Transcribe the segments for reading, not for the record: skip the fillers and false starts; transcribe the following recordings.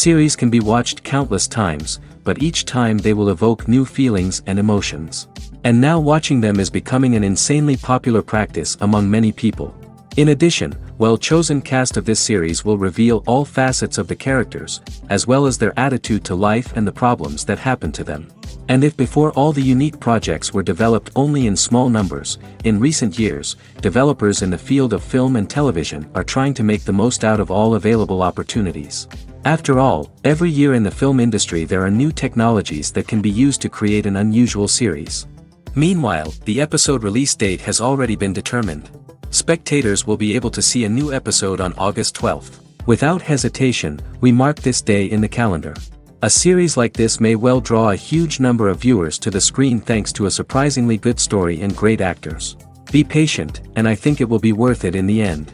Series can be watched countless times, but each time they will evoke new feelings and emotions. And now watching them is becoming an insanely popular practice among many people. In addition, well-chosen cast of this series will reveal all facets of the characters, as well as their attitude to life and the problems that happen to them. And if before all the unique projects were developed only in small numbers, in recent years, developers in the field of film and television are trying to make the most out of all available opportunities. After all, every year in the film industry there are new technologies that can be used to create an unusual series. Meanwhile, the episode release date has already been determined. Spectators will be able to see a new episode on August 12th. Without hesitation, we mark this day in the calendar. A series like this may well draw a huge number of viewers to the screen thanks to a surprisingly good story and great actors. Be patient, and I think it will be worth it in the end.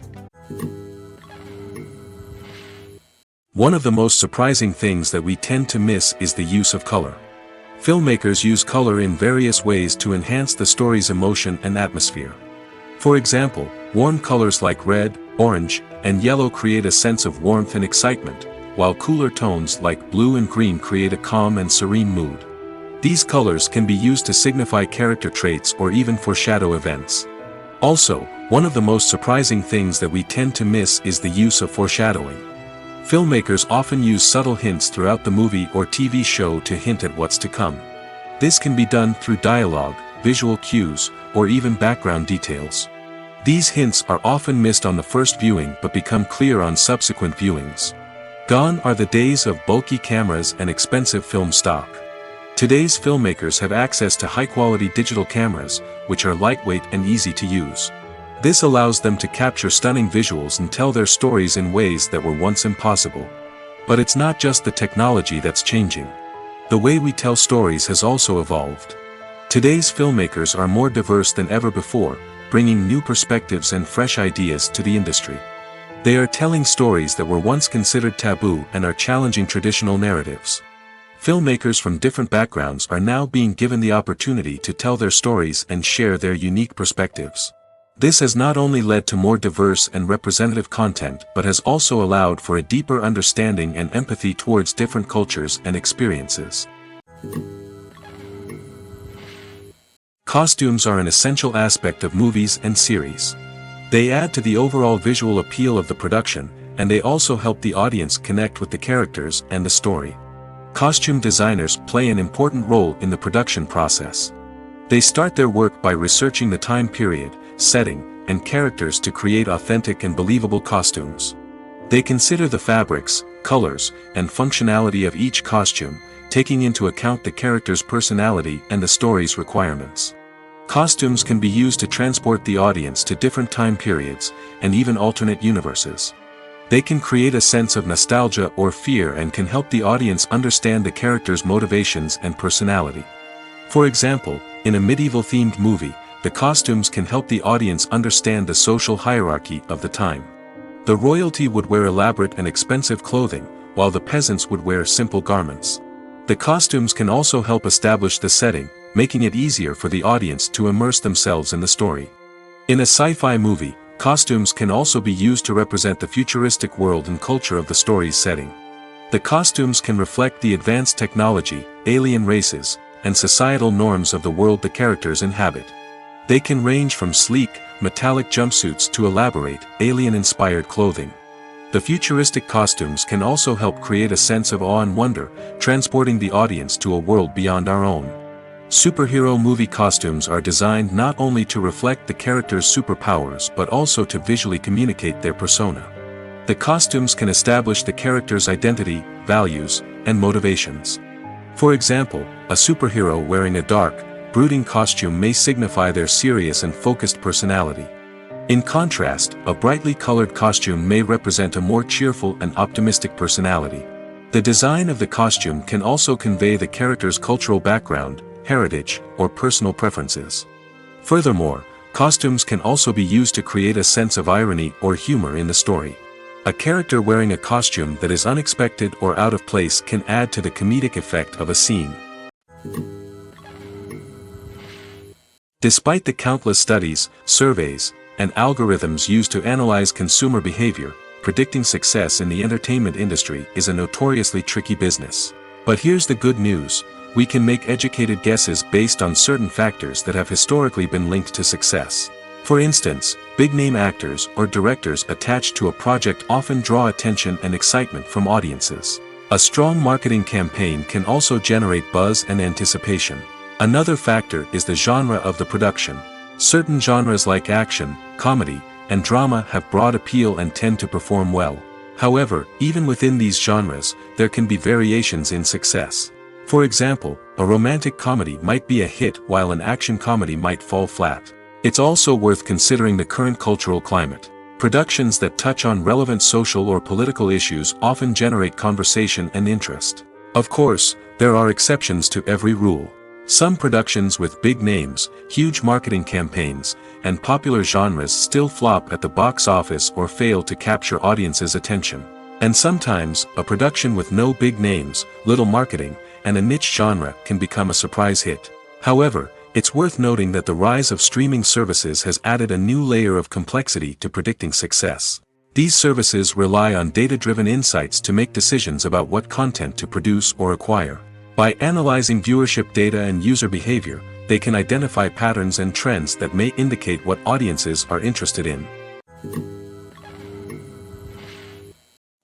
One of the most surprising things that we tend to miss is the use of color. Filmmakers use color in various ways to enhance the story's emotion and atmosphere. For example, warm colors like red, orange, and yellow create a sense of warmth and excitement, while cooler tones like blue and green create a calm and serene mood. These colors can be used to signify character traits or even foreshadow events. Also, one of the most surprising things that we tend to miss is the use of foreshadowing. Filmmakers often use subtle hints throughout the movie or TV show to hint at what's to come. This can be done through dialogue, visual cues, or even background details. These hints are often missed on the first viewing but become clear on subsequent viewings. Gone are the days of bulky cameras and expensive film stock. Today's filmmakers have access to high-quality digital cameras, which are lightweight and easy to use. This allows them to capture stunning visuals and tell their stories in ways that were once impossible. But it's not just the technology that's changing. The way we tell stories has also evolved. Today's filmmakers are more diverse than ever before, bringing new perspectives and fresh ideas to the industry. They are telling stories that were once considered taboo and are challenging traditional narratives. Filmmakers from different backgrounds are now being given the opportunity to tell their stories and share their unique perspectives. This has not only led to more diverse and representative content but has also allowed for a deeper understanding and empathy towards different cultures and experiences. Costumes are an essential aspect of movies and series. They add to the overall visual appeal of the production, and they also help the audience connect with the characters and the story. Costume designers play an important role in the production process. They start their work by researching the time period, setting, and characters to create authentic and believable costumes. They consider the fabrics, colors, and functionality of each costume, taking into account the character's personality and the story's requirements. Costumes can be used to transport the audience to different time periods, and even alternate universes. They can create a sense of nostalgia or fear and can help the audience understand the character's motivations and personality. For example, in a medieval-themed movie, the costumes can help the audience understand the social hierarchy of the time. The royalty would wear elaborate and expensive clothing, while the peasants would wear simple garments. The costumes can also help establish the setting, making it easier for the audience to immerse themselves in the story. In a sci-fi movie, costumes can also be used to represent the futuristic world and culture of the story's setting. The costumes can reflect the advanced technology, alien races, and societal norms of the world the characters inhabit. They can range from sleek, metallic jumpsuits to elaborate, alien-inspired clothing. The futuristic costumes can also help create a sense of awe and wonder, transporting the audience to a world beyond our own. Superhero movie costumes are designed not only to reflect the character's superpowers but also to visually communicate their persona. The costumes can establish the character's identity, values, and motivations. For example, a superhero wearing a dark, brooding costume may signify their serious and focused personality. In contrast, a brightly colored costume may represent a more cheerful and optimistic personality. The design of the costume can also convey the character's cultural background, heritage, or personal preferences. Furthermore, costumes can also be used to create a sense of irony or humor in the story. A character wearing a costume that is unexpected or out of place can add to the comedic effect of a scene. Despite the countless studies, surveys, and algorithms used to analyze consumer behavior, predicting success in the entertainment industry is a notoriously tricky business. But here's the good news: we can make educated guesses based on certain factors that have historically been linked to success. For instance, big-name actors or directors attached to a project often draw attention and excitement from audiences. A strong marketing campaign can also generate buzz and anticipation. Another factor is the genre of the production. Certain genres like action, comedy, and drama have broad appeal and tend to perform well. However, even within these genres, there can be variations in success. For example, a romantic comedy might be a hit while an action comedy might fall flat. It's also worth considering the current cultural climate. Productions that touch on relevant social or political issues often generate conversation and interest. Of course, there are exceptions to every rule. Some productions with big names, huge marketing campaigns, and popular genres still flop at the box office or fail to capture audiences' attention. And sometimes, a production with no big names, little marketing, and a niche genre can become a surprise hit. However, it's worth noting that the rise of streaming services has added a new layer of complexity to predicting success. These services rely on data-driven insights to make decisions about what content to produce or acquire. By analyzing viewership data and user behavior, they can identify patterns and trends that may indicate what audiences are interested in.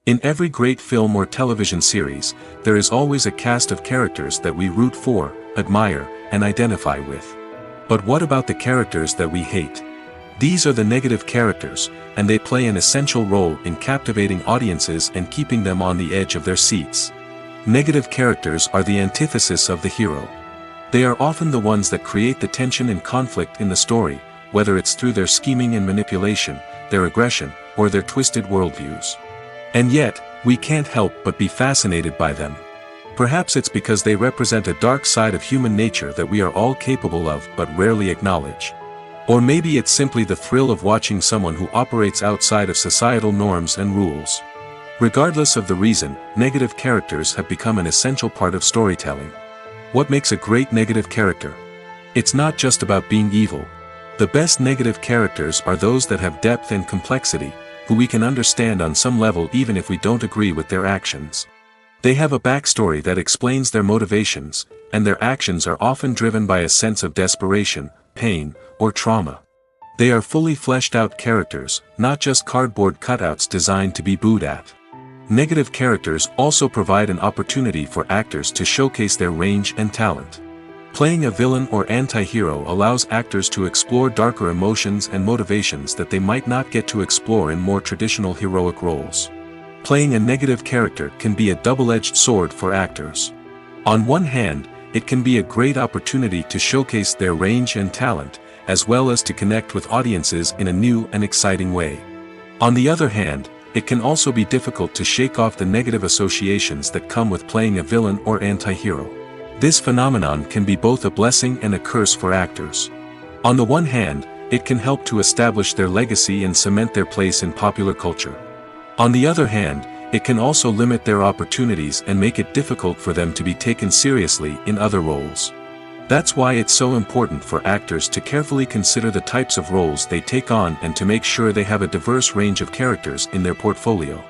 In every great film or television series, there is always a cast of characters that we root for, admire, and identify with. But what about the characters that we hate? These are the negative characters, and they play an essential role in captivating audiences and keeping them on the edge of their seats. Negative characters are the antithesis of the hero. They are often the ones that create the tension and conflict in the story, whether it's through their scheming and manipulation, their aggression, or their twisted worldviews. And yet, we can't help but be fascinated by them. Perhaps it's because they represent a dark side of human nature that we are all capable of but rarely acknowledge. Or maybe it's simply the thrill of watching someone who operates outside of societal norms and rules. Regardless of the reason, negative characters have become an essential part of storytelling. What makes a great negative character? It's not just about being evil. The best negative characters are those that have depth and complexity, who we can understand on some level even if we don't agree with their actions. They have a backstory that explains their motivations, and their actions are often driven by a sense of desperation, pain, or trauma. They are fully fleshed out characters, not just cardboard cutouts designed to be booed at. Negative characters also provide an opportunity for actors to showcase their range and talent. Playing a villain or anti-hero allows actors to explore darker emotions and motivations that they might not get to explore in more traditional heroic roles. Playing a negative character can be a double-edged sword for actors. On one hand, it can be a great opportunity to showcase their range and talent, as well as to connect with audiences in a new and exciting way. On the other hand, it can also be difficult to shake off the negative associations that come with playing a villain or anti-hero. This phenomenon can be both a blessing and a curse for actors. On the one hand, it can help to establish their legacy and cement their place in popular culture. On the other hand, it can also limit their opportunities and make it difficult for them to be taken seriously in other roles. That's why it's so important for actors to carefully consider the types of roles they take on and to make sure they have a diverse range of characters in their portfolio.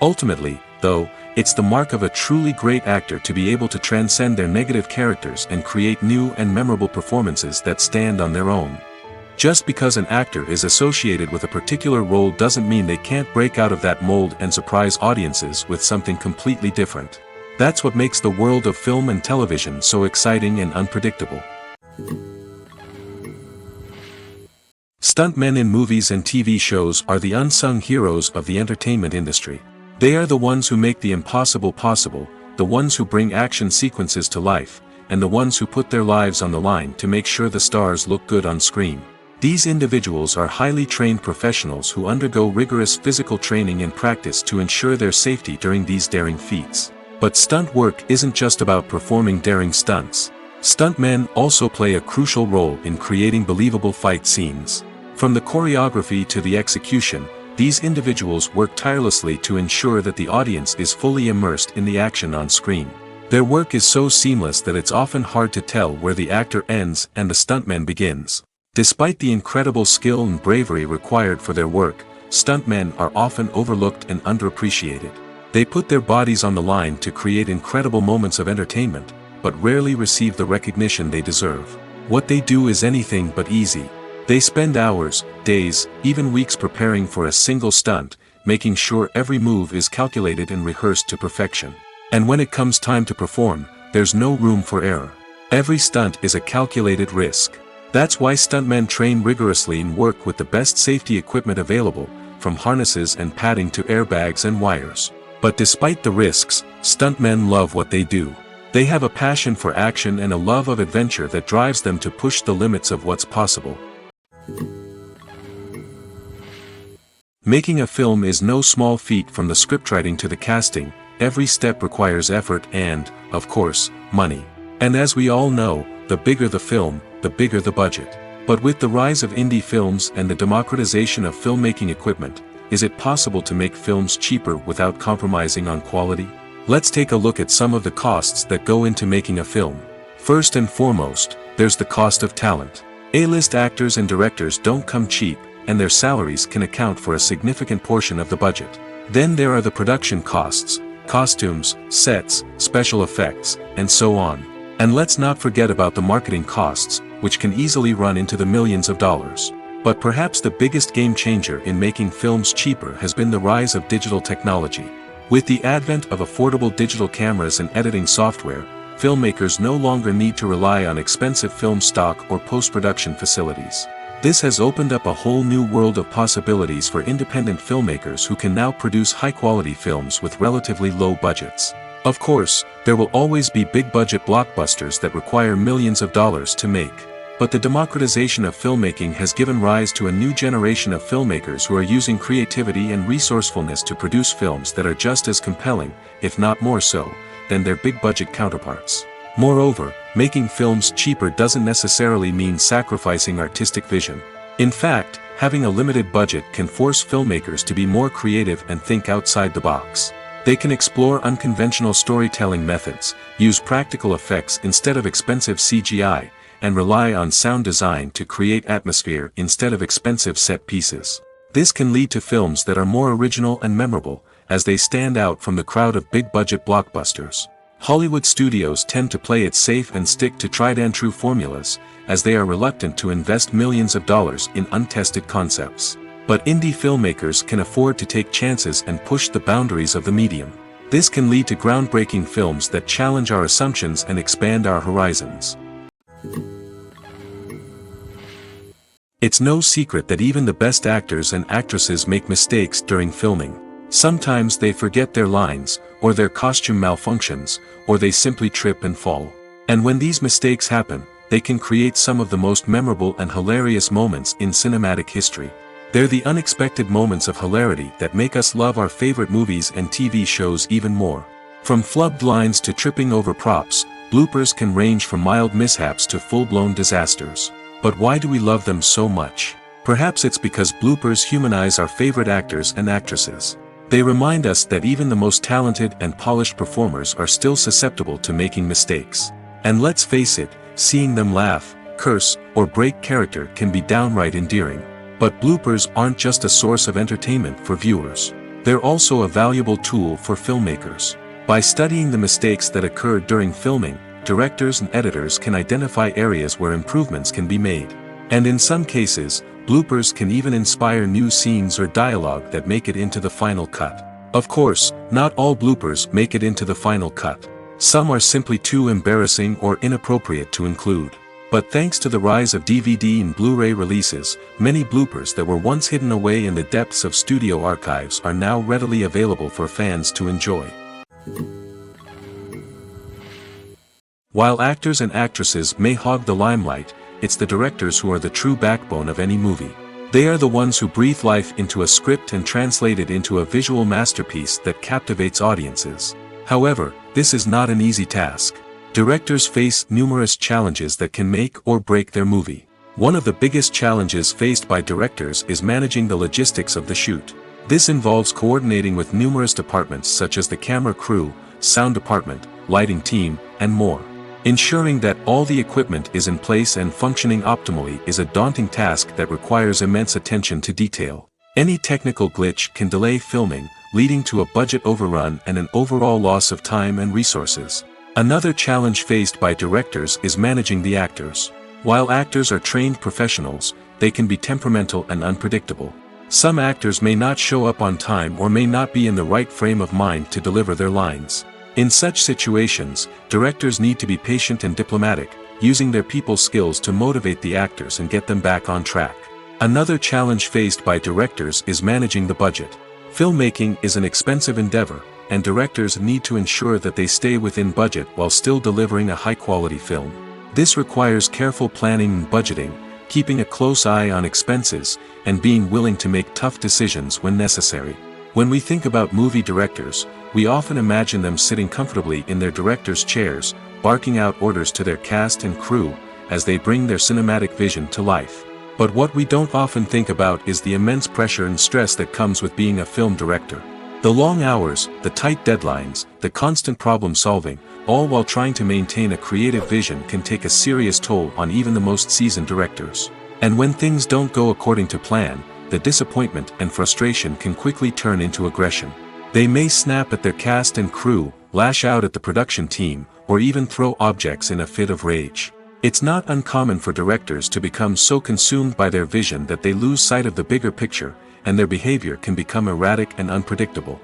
Ultimately, though, it's the mark of a truly great actor to be able to transcend their negative characters and create new and memorable performances that stand on their own. Just because an actor is associated with a particular role doesn't mean they can't break out of that mold and surprise audiences with something completely different. That's what makes the world of film and television so exciting and unpredictable. Stuntmen in movies and TV shows are the unsung heroes of the entertainment industry. They are the ones who make the impossible possible, the ones who bring action sequences to life, and the ones who put their lives on the line to make sure the stars look good on screen. These individuals are highly trained professionals who undergo rigorous physical training and practice to ensure their safety during these daring feats. But stunt work isn't just about performing daring stunts. Stuntmen also play a crucial role in creating believable fight scenes. From the choreography to the execution, these individuals work tirelessly to ensure that the audience is fully immersed in the action on screen. Their work is so seamless that it's often hard to tell where the actor ends and the stuntman begins. Despite the incredible skill and bravery required for their work, stuntmen are often overlooked and underappreciated. They put their bodies on the line to create incredible moments of entertainment, but rarely receive the recognition they deserve. What they do is anything but easy. They spend hours, days, even weeks preparing for a single stunt, making sure every move is calculated and rehearsed to perfection. And when it comes time to perform, there's no room for error. Every stunt is a calculated risk. That's why stuntmen train rigorously and work with the best safety equipment available, from harnesses and padding to airbags and wires. But despite the risks, stuntmen love what they do. They have a passion for action and a love of adventure that drives them to push the limits of what's possible. Making a film is no small feat. From the scriptwriting to the casting, every step requires effort and, of course, money. And as we all know, the bigger the film, the bigger the budget. But with the rise of indie films and the democratization of filmmaking equipment, is it possible to make films cheaper without compromising on quality? Let's take a look at some of the costs that go into making a film. First and foremost, there's the cost of talent. A-list actors and directors don't come cheap, and their salaries can account for a significant portion of the budget. Then there are the production costs, costumes, sets, special effects, and so on. And let's not forget about the marketing costs, which can easily run into the millions of dollars. But perhaps the biggest game changer in making films cheaper has been the rise of digital technology. With the advent of affordable digital cameras and editing software, filmmakers no longer need to rely on expensive film stock or post-production facilities. This has opened up a whole new world of possibilities for independent filmmakers who can now produce high-quality films with relatively low budgets. Of course, there will always be big-budget blockbusters that require millions of dollars to make. But the democratization of filmmaking has given rise to a new generation of filmmakers who are using creativity and resourcefulness to produce films that are just as compelling, if not more so, than their big-budget counterparts. Moreover, making films cheaper doesn't necessarily mean sacrificing artistic vision. In fact, having a limited budget can force filmmakers to be more creative and think outside the box. They can explore unconventional storytelling methods, use practical effects instead of expensive CGI, and rely on sound design to create atmosphere instead of expensive set pieces. This can lead to films that are more original and memorable, as they stand out from the crowd of big-budget blockbusters. Hollywood studios tend to play it safe and stick to tried-and-true formulas, as they are reluctant to invest millions of dollars in untested concepts. But indie filmmakers can afford to take chances and push the boundaries of the medium. This can lead to groundbreaking films that challenge our assumptions and expand our horizons. It's no secret that even the best actors and actresses make mistakes during filming. Sometimes they forget their lines, or their costume malfunctions, or they simply trip and fall. And when these mistakes happen, they can create some of the most memorable and hilarious moments in cinematic history. They're the unexpected moments of hilarity that make us love our favorite movies and TV shows even more. From flubbed lines to tripping over props, bloopers can range from mild mishaps to full-blown disasters. But why do we love them so much? Perhaps it's because bloopers humanize our favorite actors and actresses. They remind us that even the most talented and polished performers are still susceptible to making mistakes. And let's face it, seeing them laugh, curse, or break character can be downright endearing. But bloopers aren't just a source of entertainment for viewers. They're also a valuable tool for filmmakers. By studying the mistakes that occurred during filming, directors and editors can identify areas where improvements can be made. And in some cases, bloopers can even inspire new scenes or dialogue that make it into the final cut. Of course, not all bloopers make it into the final cut. Some are simply too embarrassing or inappropriate to include. But thanks to the rise of DVD and Blu-ray releases, many bloopers that were once hidden away in the depths of studio archives are now readily available for fans to enjoy. While actors and actresses may hog the limelight, it's the directors who are the true backbone of any movie. They are the ones who breathe life into a script and translate it into a visual masterpiece that captivates audiences. However, this is not an easy task. Directors face numerous challenges that can make or break their movie. One of the biggest challenges faced by directors is managing the logistics of the shoot. This involves coordinating with numerous departments such as the camera crew, sound department, lighting team, and more. Ensuring that all the equipment is in place and functioning optimally is a daunting task that requires immense attention to detail. Any technical glitch can delay filming, leading to a budget overrun and an overall loss of time and resources. Another challenge faced by directors is managing the actors. While actors are trained professionals, they can be temperamental and unpredictable. Some actors may not show up on time or may not be in the right frame of mind to deliver their lines. In such situations, directors need to be patient and diplomatic, using their people skills to motivate the actors and get them back on track. Another challenge faced by directors is managing the budget. Filmmaking is an expensive endeavor, and directors need to ensure that they stay within budget while still delivering a high-quality film. This requires careful planning and budgeting, keeping a close eye on expenses, and being willing to make tough decisions when necessary. When we think about movie directors, we often imagine them sitting comfortably in their director's chairs, barking out orders to their cast and crew, as they bring their cinematic vision to life. But what we don't often think about is the immense pressure and stress that comes with being a film director. The long hours, the tight deadlines, the constant problem solving, all while trying to maintain a creative vision can take a serious toll on even the most seasoned directors. And when things don't go according to plan, the disappointment and frustration can quickly turn into aggression. They may snap at their cast and crew, lash out at the production team, or even throw objects in a fit of rage. It's not uncommon for directors to become so consumed by their vision that they lose sight of the bigger picture, and their behavior can become erratic and unpredictable.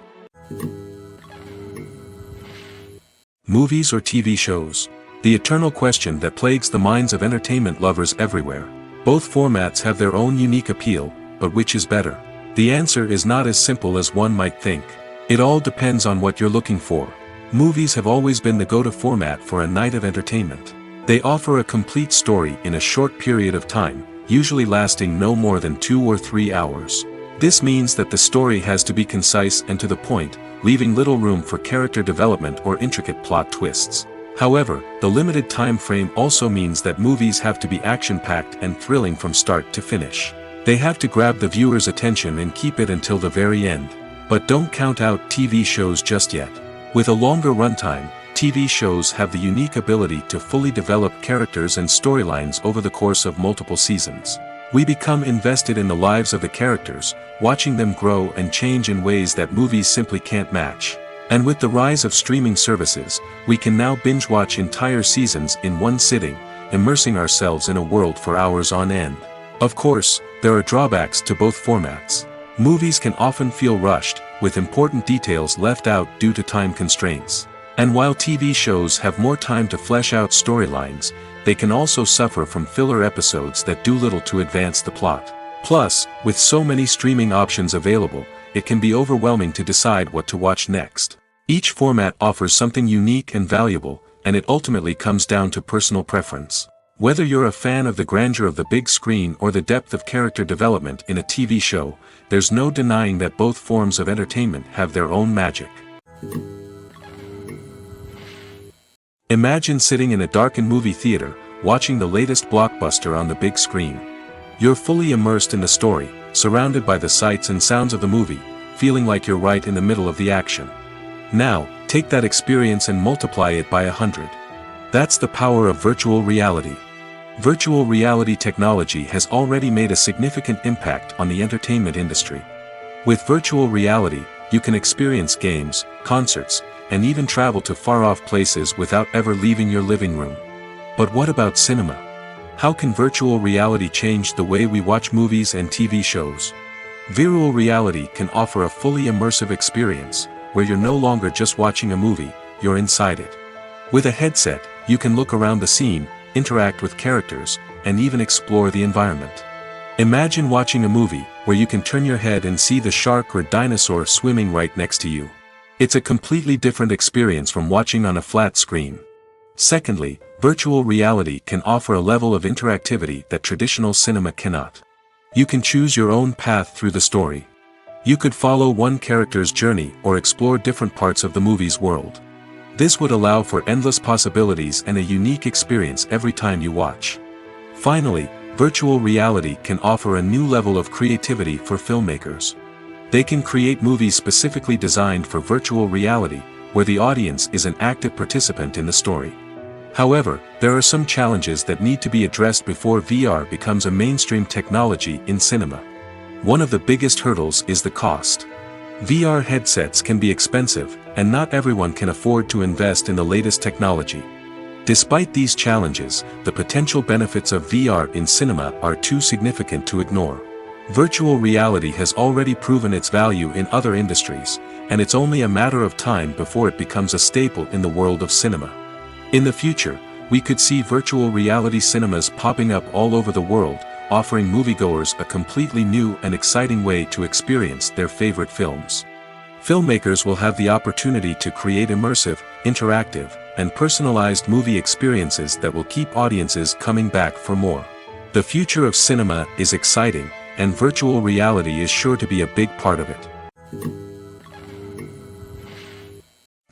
Movies or TV shows? The eternal question that plagues the minds of entertainment lovers everywhere. Both formats have their own unique appeal, but which is better? The answer is not as simple as one might think. It all depends on what you're looking for. Movies have always been the go-to format for a night of entertainment. They offer a complete story in a short period of time, usually lasting no more than 2 or 3 hours. This means that the story has to be concise and to the point, leaving little room for character development or intricate plot twists. However, the limited time frame also means that movies have to be action-packed and thrilling from start to finish. They have to grab the viewer's attention and keep it until the very end. But don't count out TV shows just yet. With a longer runtime, TV shows have the unique ability to fully develop characters and storylines over the course of multiple seasons. We become invested in the lives of the characters, watching them grow and change in ways that movies simply can't match. And with the rise of streaming services, we can now binge-watch entire seasons in one sitting, immersing ourselves in a world for hours on end. Of course, there are drawbacks to both formats. Movies can often feel rushed, with important details left out due to time constraints. And while TV shows have more time to flesh out storylines, they can also suffer from filler episodes that do little to advance the plot. Plus, with so many streaming options available, it can be overwhelming to decide what to watch next. Each format offers something unique and valuable, and it ultimately comes down to personal preference. Whether you're a fan of the grandeur of the big screen or the depth of character development in a TV show, there's no denying that both forms of entertainment have their own magic. Imagine sitting in a darkened movie theater, watching the latest blockbuster on the big screen. You're fully immersed in the story, surrounded by the sights and sounds of the movie, feeling like you're right in the middle of the action. Now, take that experience and multiply it by 100. That's the power of virtual reality. Virtual reality technology has already made a significant impact on the entertainment industry. With virtual reality, you can experience games, concerts, and even travel to far-off places without ever leaving your living room. But what about cinema? How can virtual reality change the way we watch movies and TV shows? Virtual reality can offer a fully immersive experience, where you're no longer just watching a movie, you're inside it. With a headset, you can look around the scene, interact with characters, and even explore the environment. Imagine watching a movie where you can turn your head and see the shark or dinosaur swimming right next to you. It's a completely different experience from watching on a flat screen. Secondly, virtual reality can offer a level of interactivity that traditional cinema cannot. You can choose your own path through the story. You could follow one character's journey or explore different parts of the movie's world. This would allow for endless possibilities and a unique experience every time you watch. Finally, virtual reality can offer a new level of creativity for filmmakers. They can create movies specifically designed for virtual reality, where the audience is an active participant in the story. However, there are some challenges that need to be addressed before VR becomes a mainstream technology in cinema. One of the biggest hurdles is the cost. VR headsets can be expensive, and not everyone can afford to invest in the latest technology. Despite these challenges, the potential benefits of VR in cinema are too significant to ignore. Virtual reality has already proven its value in other industries, and it's only a matter of time before it becomes a staple in the world of cinema. In the future, we could see virtual reality cinemas popping up all over the world, offering moviegoers a completely new and exciting way to experience their favorite films. Filmmakers will have the opportunity to create immersive, interactive, and personalized movie experiences that will keep audiences coming back for more. The future of cinema is exciting, and virtual reality is sure to be a big part of it.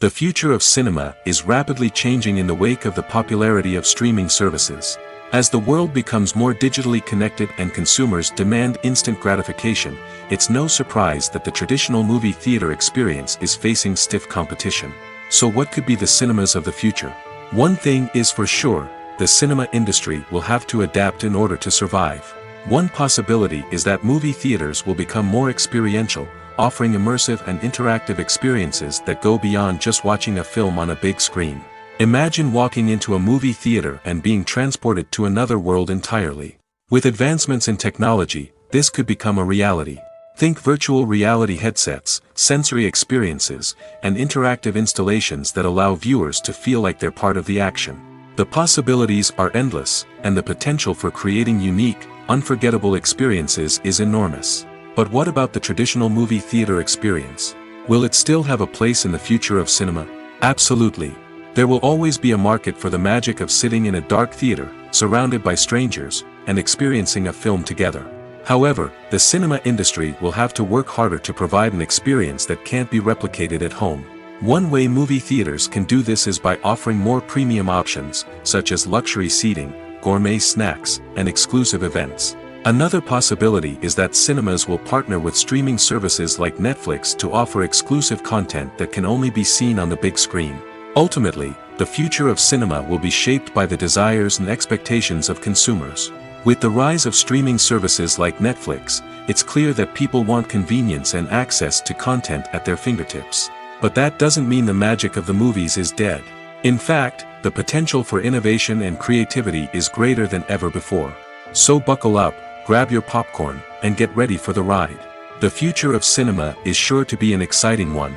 The future of cinema is rapidly changing in the wake of the popularity of streaming services. As the world becomes more digitally connected and consumers demand instant gratification, it's no surprise that the traditional movie theater experience is facing stiff competition. So what could be the cinemas of the future? One thing is for sure, the cinema industry will have to adapt in order to survive. One possibility is that movie theaters will become more experiential, offering immersive and interactive experiences that go beyond just watching a film on a big screen. Imagine walking into a movie theater and being transported to another world entirely. With advancements in technology, this could become a reality. Think virtual reality headsets, sensory experiences, and interactive installations that allow viewers to feel like they're part of the action. The possibilities are endless, and the potential for creating unique, unforgettable experiences is enormous. But what about the traditional movie theater experience? Will it still have a place in the future of cinema? Absolutely. There will always be a market for the magic of sitting in a dark theater, surrounded by strangers, and experiencing a film together. However, the cinema industry will have to work harder to provide an experience that can't be replicated at home. One way movie theaters can do this is by offering more premium options, such as luxury seating, gourmet snacks, and exclusive events. Another possibility is that cinemas will partner with streaming services like Netflix to offer exclusive content that can only be seen on the big screen. Ultimately, the future of cinema will be shaped by the desires and expectations of consumers. With the rise of streaming services like Netflix, it's clear that people want convenience and access to content at their fingertips. But that doesn't mean the magic of the movies is dead. In fact, the potential for innovation and creativity is greater than ever before. So buckle up, grab your popcorn, and get ready for the ride. The future of cinema is sure to be an exciting one.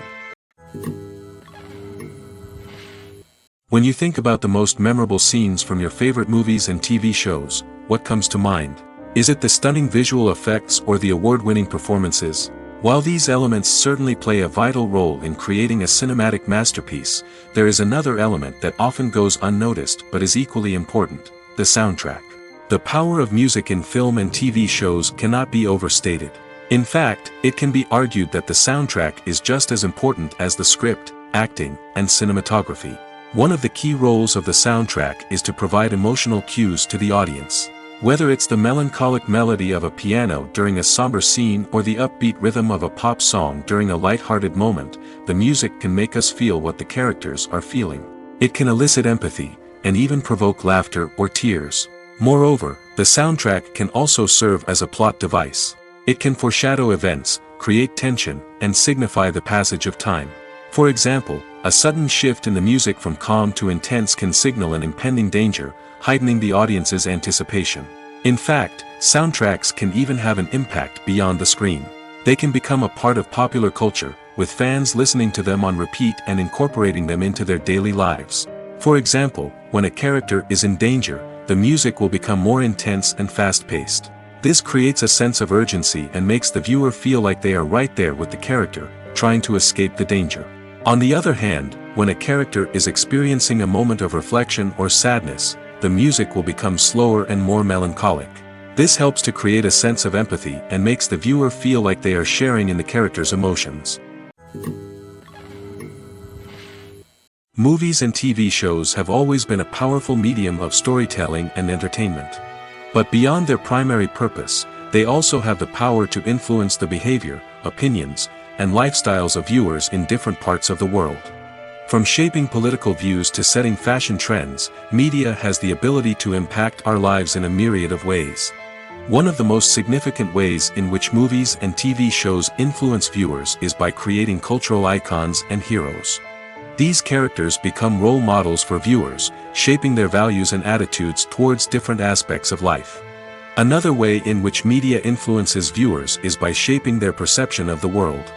When you think about the most memorable scenes from your favorite movies and TV shows, what comes to mind? Is it the stunning visual effects or the award-winning performances? While these elements certainly play a vital role in creating a cinematic masterpiece, there is another element that often goes unnoticed but is equally important: the soundtrack. The power of music in film and TV shows cannot be overstated. In fact, it can be argued that the soundtrack is just as important as the script, acting, and cinematography. One of the key roles of the soundtrack is to provide emotional cues to the audience. Whether it's the melancholic melody of a piano during a somber scene or the upbeat rhythm of a pop song during a light-hearted moment, the music can make us feel what the characters are feeling. It can elicit empathy, and even provoke laughter or tears. Moreover, the soundtrack can also serve as a plot device. It can foreshadow events, create tension, and signify the passage of time. For example, a sudden shift in the music from calm to intense can signal an impending danger, heightening the audience's anticipation. In fact, soundtracks can even have an impact beyond the screen. They can become a part of popular culture, with fans listening to them on repeat and incorporating them into their daily lives. For example, when a character is in danger, the music will become more intense and fast-paced. This creates a sense of urgency and makes the viewer feel like they are right there with the character, trying to escape the danger. On the other hand, when a character is experiencing a moment of reflection or sadness, the music will become slower and more melancholic. This helps to create a sense of empathy and makes the viewer feel like they are sharing in the character's emotions. Movies and TV shows have always been a powerful medium of storytelling and entertainment. But beyond their primary purpose, they also have the power to influence the behavior, opinions, and lifestyles of viewers in different parts of the world. From shaping political views to setting fashion trends, media has the ability to impact our lives in a myriad of ways. One of the most significant ways in which movies and TV shows influence viewers is by creating cultural icons and heroes. These characters become role models for viewers, shaping their values and attitudes towards different aspects of life. Another way in which media influences viewers is by shaping their perception of the world.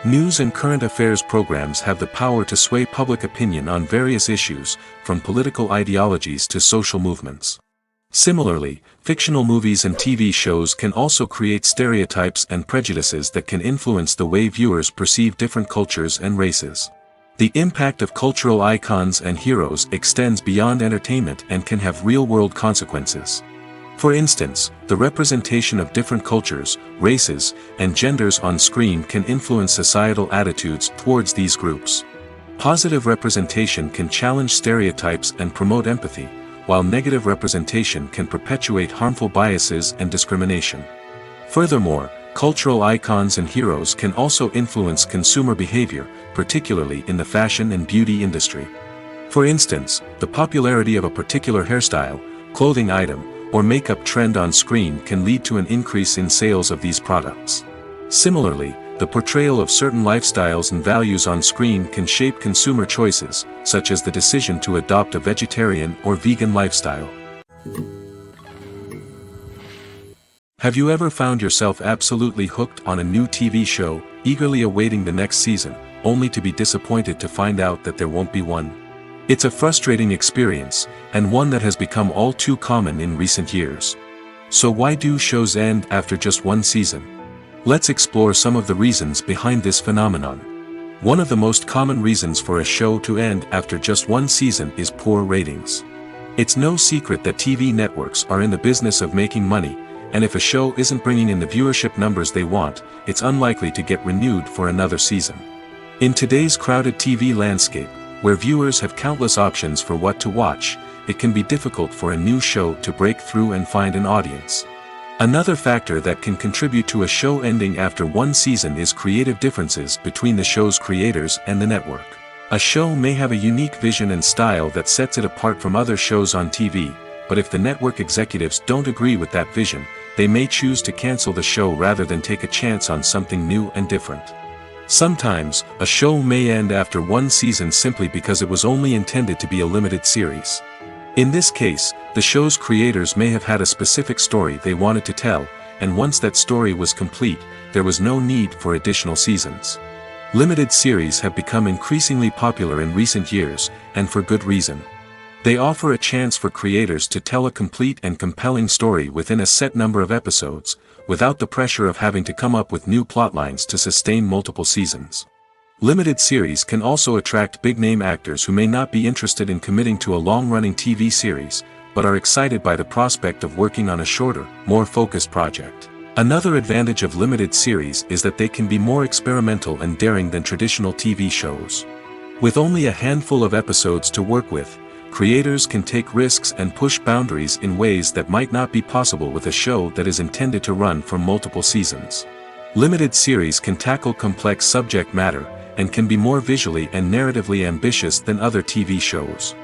News and current affairs programs have the power to sway public opinion on various issues, from political ideologies to social movements. Similarly, fictional movies and TV shows can also create stereotypes and prejudices that can influence the way viewers perceive different cultures and races. The impact of cultural icons and heroes extends beyond entertainment and can have real-world consequences. For instance, the representation of different cultures, races, and genders on screen can influence societal attitudes towards these groups. Positive representation can challenge stereotypes and promote empathy, while negative representation can perpetuate harmful biases and discrimination. Furthermore, cultural icons and heroes can also influence consumer behavior, particularly in the fashion and beauty industry. For instance, the popularity of a particular hairstyle, clothing item, or makeup trend on screen can lead to an increase in sales of these products. Similarly, the portrayal of certain lifestyles and values on screen can shape consumer choices, such as the decision to adopt a vegetarian or vegan lifestyle. Have you ever found yourself absolutely hooked on a new TV show, eagerly awaiting the next season, only to be disappointed to find out that there won't be one? It's a frustrating experience, and one that has become all too common in recent years. So why do shows end after just one season? Let's explore some of the reasons behind this phenomenon. One of the most common reasons for a show to end after just one season is poor ratings. It's no secret that TV networks are in the business of making money, and if a show isn't bringing in the viewership numbers they want, it's unlikely to get renewed for another season. In today's crowded TV landscape, where viewers have countless options for what to watch, it can be difficult for a new show to break through and find an audience. Another factor that can contribute to a show ending after one season is creative differences between the show's creators and the network. A show may have a unique vision and style that sets it apart from other shows on TV, but if the network executives don't agree with that vision, they may choose to cancel the show rather than take a chance on something new and different. Sometimes, a show may end after one season simply because it was only intended to be a limited series. In this case, the show's creators may have had a specific story they wanted to tell, and once that story was complete, there was no need for additional seasons. Limited series have become increasingly popular in recent years, and for good reason. They offer a chance for creators to tell a complete and compelling story within a set number of episodes, without the pressure of having to come up with new plotlines to sustain multiple seasons. Limited series can also attract big-name actors who may not be interested in committing to a long-running TV series, but are excited by the prospect of working on a shorter, more focused project. Another advantage of limited series is that they can be more experimental and daring than traditional TV shows. With only a handful of episodes to work with, creators can take risks and push boundaries in ways that might not be possible with a show that is intended to run for multiple seasons. Limited series can tackle complex subject matter, and can be more visually and narratively ambitious than other TV shows.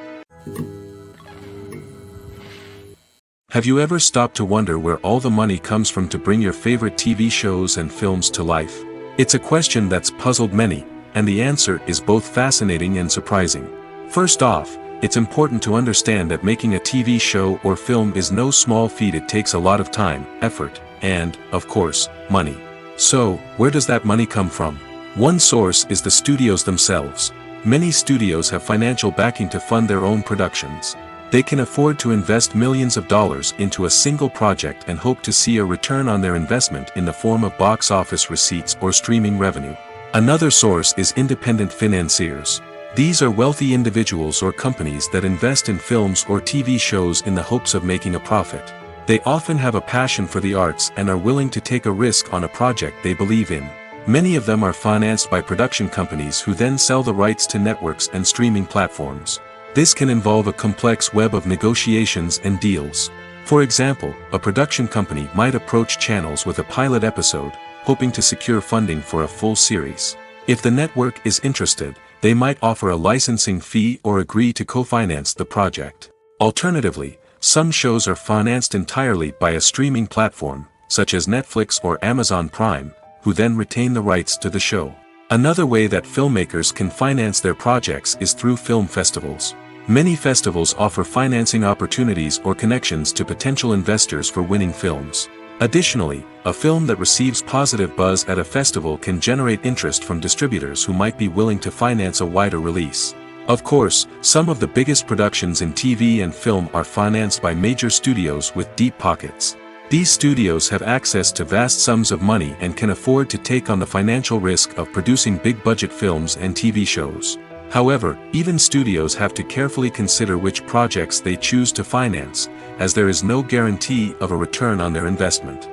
Have you ever stopped to wonder where all the money comes from to bring your favorite TV shows and films to life? It's a question that's puzzled many, and the answer is both fascinating and surprising. First off, it's important to understand that making a TV show or film is no small feat. It takes a lot of time, effort, and, of course, money. So, where does that money come from? One source is the studios themselves. Many studios have financial backing to fund their own productions. They can afford to invest millions of dollars into a single project and hope to see a return on their investment in the form of box office receipts or streaming revenue. Another source is independent financiers. These are wealthy individuals or companies that invest in films or TV shows in the hopes of making a profit. They often have a passion for the arts and are willing to take a risk on a project they believe in. Many of them are financed by production companies who then sell the rights to networks and streaming platforms. This can involve a complex web of negotiations and deals. For example, a production company might approach channels with a pilot episode, hoping to secure funding for a full series. If the network is interested, they might offer a licensing fee or agree to co-finance the project. Alternatively, Some shows are financed entirely by a streaming platform, such as Netflix or Amazon Prime, who then retain the rights to the show. Another way that filmmakers can finance their projects is through film festivals. Many festivals offer financing opportunities or connections to potential investors for winning films. Additionally, a film that receives positive buzz at a festival can generate interest from distributors who might be willing to finance a wider release. Of course, some of the biggest productions in TV and film are financed by major studios with deep pockets. These studios have access to vast sums of money and can afford to take on the financial risk of producing big-budget films and TV shows. However, even studios have to carefully consider which projects they choose to finance, as there is no guarantee of a return on their investment.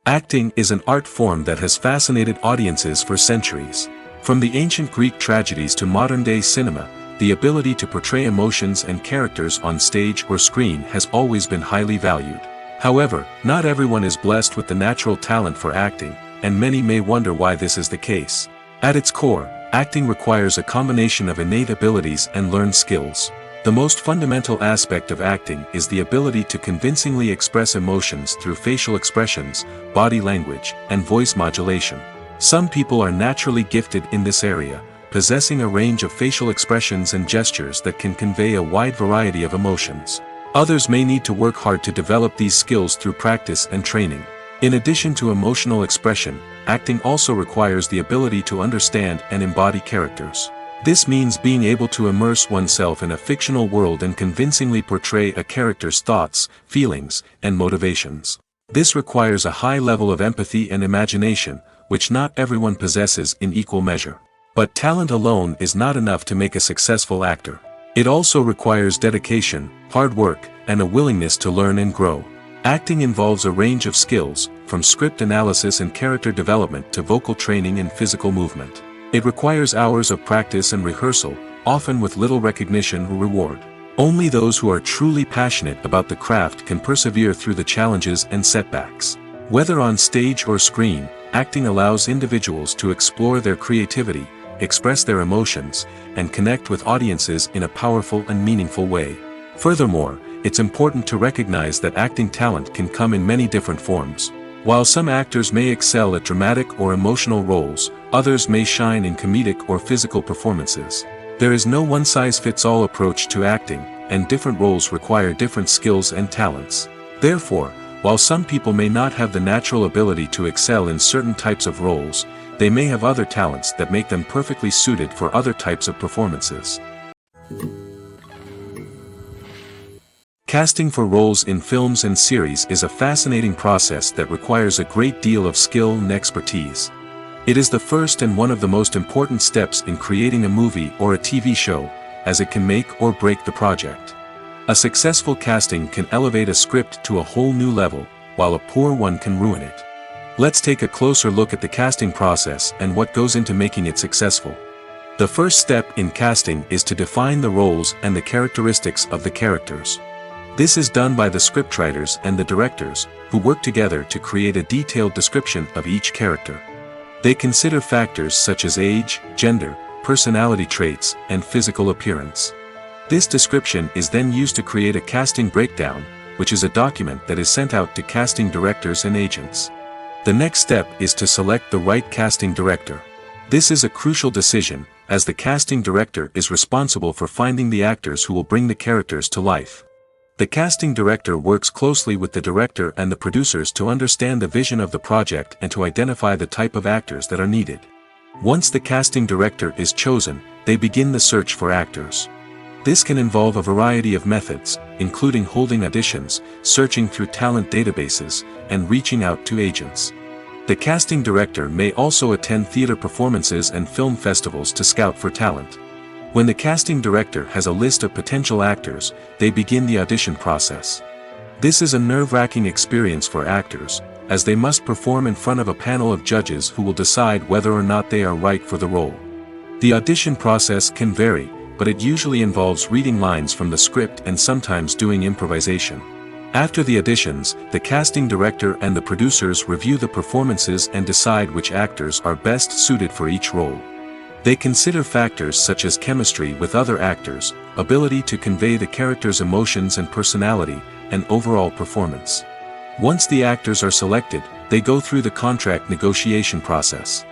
Acting is an art form that has fascinated audiences for centuries. From the ancient Greek tragedies to modern-day cinema, the ability to portray emotions and characters on stage or screen has always been highly valued. However, not everyone is blessed with the natural talent for acting, and many may wonder why this is the case. At its core, acting requires a combination of innate abilities and learned skills. The most fundamental aspect of acting is the ability to convincingly express emotions through facial expressions, body language, and voice modulation. Some people are naturally gifted in this area, possessing a range of facial expressions and gestures that can convey a wide variety of emotions. Others may need to work hard to develop these skills through practice and training. In addition to emotional expression, acting also requires the ability to understand and embody characters. This means being able to immerse oneself in a fictional world and convincingly portray a character's thoughts, feelings, and motivations. This requires a high level of empathy and imagination, which not everyone possesses in equal measure. But talent alone is not enough to make a successful actor. It also requires dedication, hard work, and a willingness to learn and grow. Acting involves a range of skills, from script analysis and character development to vocal training and physical movement. It requires hours of practice and rehearsal, often with little recognition or reward. Only those who are truly passionate about the craft can persevere through the challenges and setbacks. Whether on stage or screen, acting allows individuals to explore their creativity, express their emotions, and connect with audiences in a powerful and meaningful way. Furthermore, it's important to recognize that acting talent can come in many different forms. While some actors may excel at dramatic or emotional roles, others may shine in comedic or physical performances. There is no one-size-fits-all approach to acting, and different roles require different skills and talents. Therefore, while some people may not have the natural ability to excel in certain types of roles, they may have other talents that make them perfectly suited for other types of performances. Casting for roles in films and series is a fascinating process that requires a great deal of skill and expertise. It is the first and one of the most important steps in creating a movie or a TV show, as it can make or break the project. A successful casting can elevate a script to a whole new level, while a poor one can ruin it. Let's take a closer look at the casting process and what goes into making it successful. The first step in casting is to define the roles and the characteristics of the characters. This is done by the scriptwriters and the directors, who work together to create a detailed description of each character. They consider factors such as age, gender, personality traits, and physical appearance. This description is then used to create a casting breakdown, which is a document that is sent out to casting directors and agents. The next step is to select the right casting director. This is a crucial decision, as the casting director is responsible for finding the actors who will bring the characters to life. The casting director works closely with the director and the producers to understand the vision of the project and to identify the type of actors that are needed. Once the casting director is chosen, they begin the search for actors. This can involve a variety of methods, including holding auditions, searching through talent databases, and reaching out to agents. The casting director may also attend theater performances and film festivals to scout for talent. When the casting director has a list of potential actors, they begin the audition process. This is a nerve-wracking experience for actors, as they must perform in front of a panel of judges who will decide whether or not they are right for the role. The audition process can vary, but it usually involves reading lines from the script and sometimes doing improvisation. After the auditions, the casting director and the producers review the performances and decide which actors are best suited for each role. They consider factors such as chemistry with other actors, ability to convey the character's emotions and personality, and overall performance. Once the actors are selected, they go through the contract negotiation process.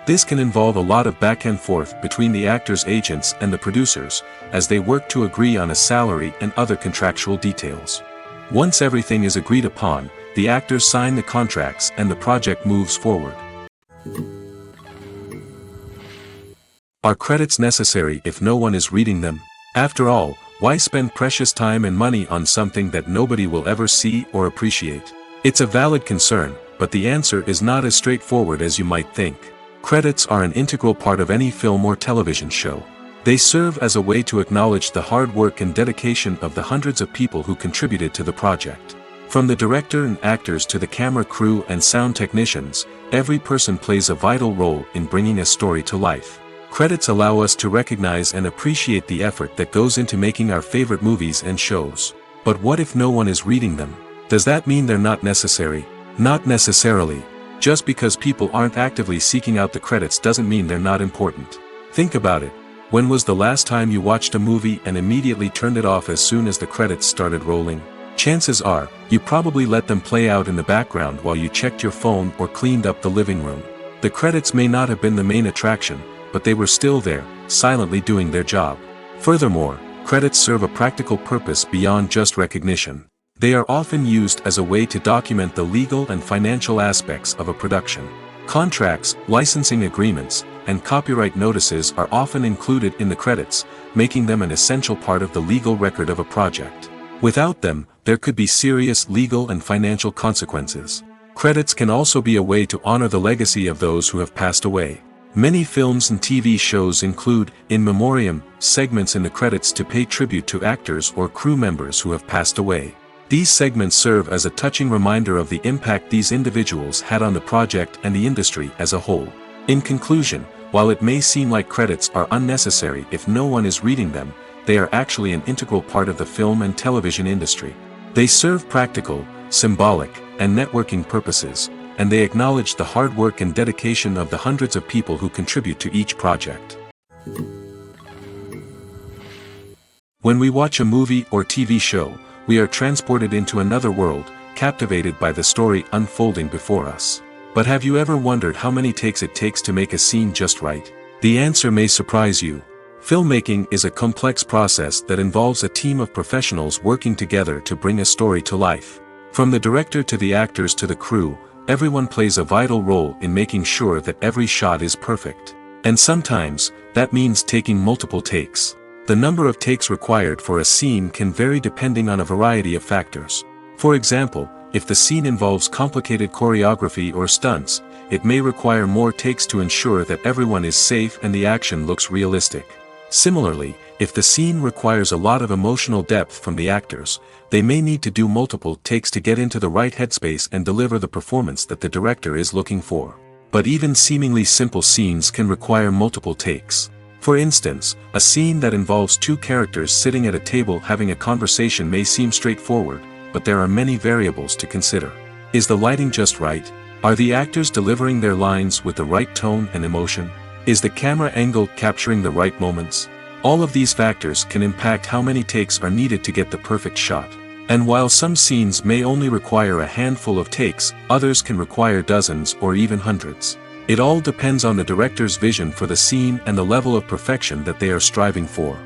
This can involve a lot of back and forth between the actors' agents and the producers, as they work to agree on a salary and other contractual details. Once everything is agreed upon, the actors sign the contracts and the project moves forward. Are credits necessary if no one is reading them? After all, why spend precious time and money on something that nobody will ever see or appreciate? It's a valid concern, but the answer is not as straightforward as you might think. Credits are an integral part of any film or television show. They serve as a way to acknowledge the hard work and dedication of the hundreds of people who contributed to the project. From the director and actors to the camera crew and sound technicians, every person plays a vital role in bringing a story to life. Credits allow us to recognize and appreciate the effort that goes into making our favorite movies and shows. But what if no one is reading them? Does that mean they're not necessary? Not necessarily. Just because people aren't actively seeking out the credits doesn't mean they're not important. Think about it. When was the last time you watched a movie and immediately turned it off as soon as the credits started rolling? Chances are, you probably let them play out in the background while you checked your phone or cleaned up the living room. The credits may not have been the main attraction, but they were still there, silently doing their job. Furthermore, credits serve a practical purpose beyond just recognition. They are often used as a way to document the legal and financial aspects of a production. Contracts, licensing agreements, and copyright notices are often included in the credits, making them an essential part of the legal record of a project. Without them, there could be serious legal and financial consequences. Credits can also be a way to honor the legacy of those who have passed away. Many films and TV shows include, in memoriam, segments in the credits to pay tribute to actors or crew members who have passed away. These segments serve as a touching reminder of the impact these individuals had on the project and the industry as a whole. In conclusion, while it may seem like credits are unnecessary if no one is reading them, they are actually an integral part of the film and television industry. They serve practical, symbolic, and networking purposes, and they acknowledge the hard work and dedication of the hundreds of people who contribute to each project. When we watch a movie or TV show, we are transported into another world, captivated by the story unfolding before us. But have you ever wondered how many takes it takes to make a scene just right? The answer may surprise you. Filmmaking is a complex process that involves a team of professionals working together to bring a story to life. From the director to the actors to the crew, everyone plays a vital role in making sure that every shot is perfect. And sometimes, that means taking multiple takes. The number of takes required for a scene can vary depending on a variety of factors. For example, if the scene involves complicated choreography or stunts, it may require more takes to ensure that everyone is safe and the action looks realistic. Similarly, if the scene requires a lot of emotional depth from the actors, they may need to do multiple takes to get into the right headspace and deliver the performance that the director is looking for. But even seemingly simple scenes can require multiple takes. For instance, a scene that involves two characters sitting at a table having a conversation may seem straightforward, but there are many variables to consider. Is the lighting just right? Are the actors delivering their lines with the right tone and emotion? Is the camera angle capturing the right moments? All of these factors can impact how many takes are needed to get the perfect shot. And while some scenes may only require a handful of takes, others can require dozens or even hundreds. It all depends on the director's vision for the scene and the level of perfection that they are striving for.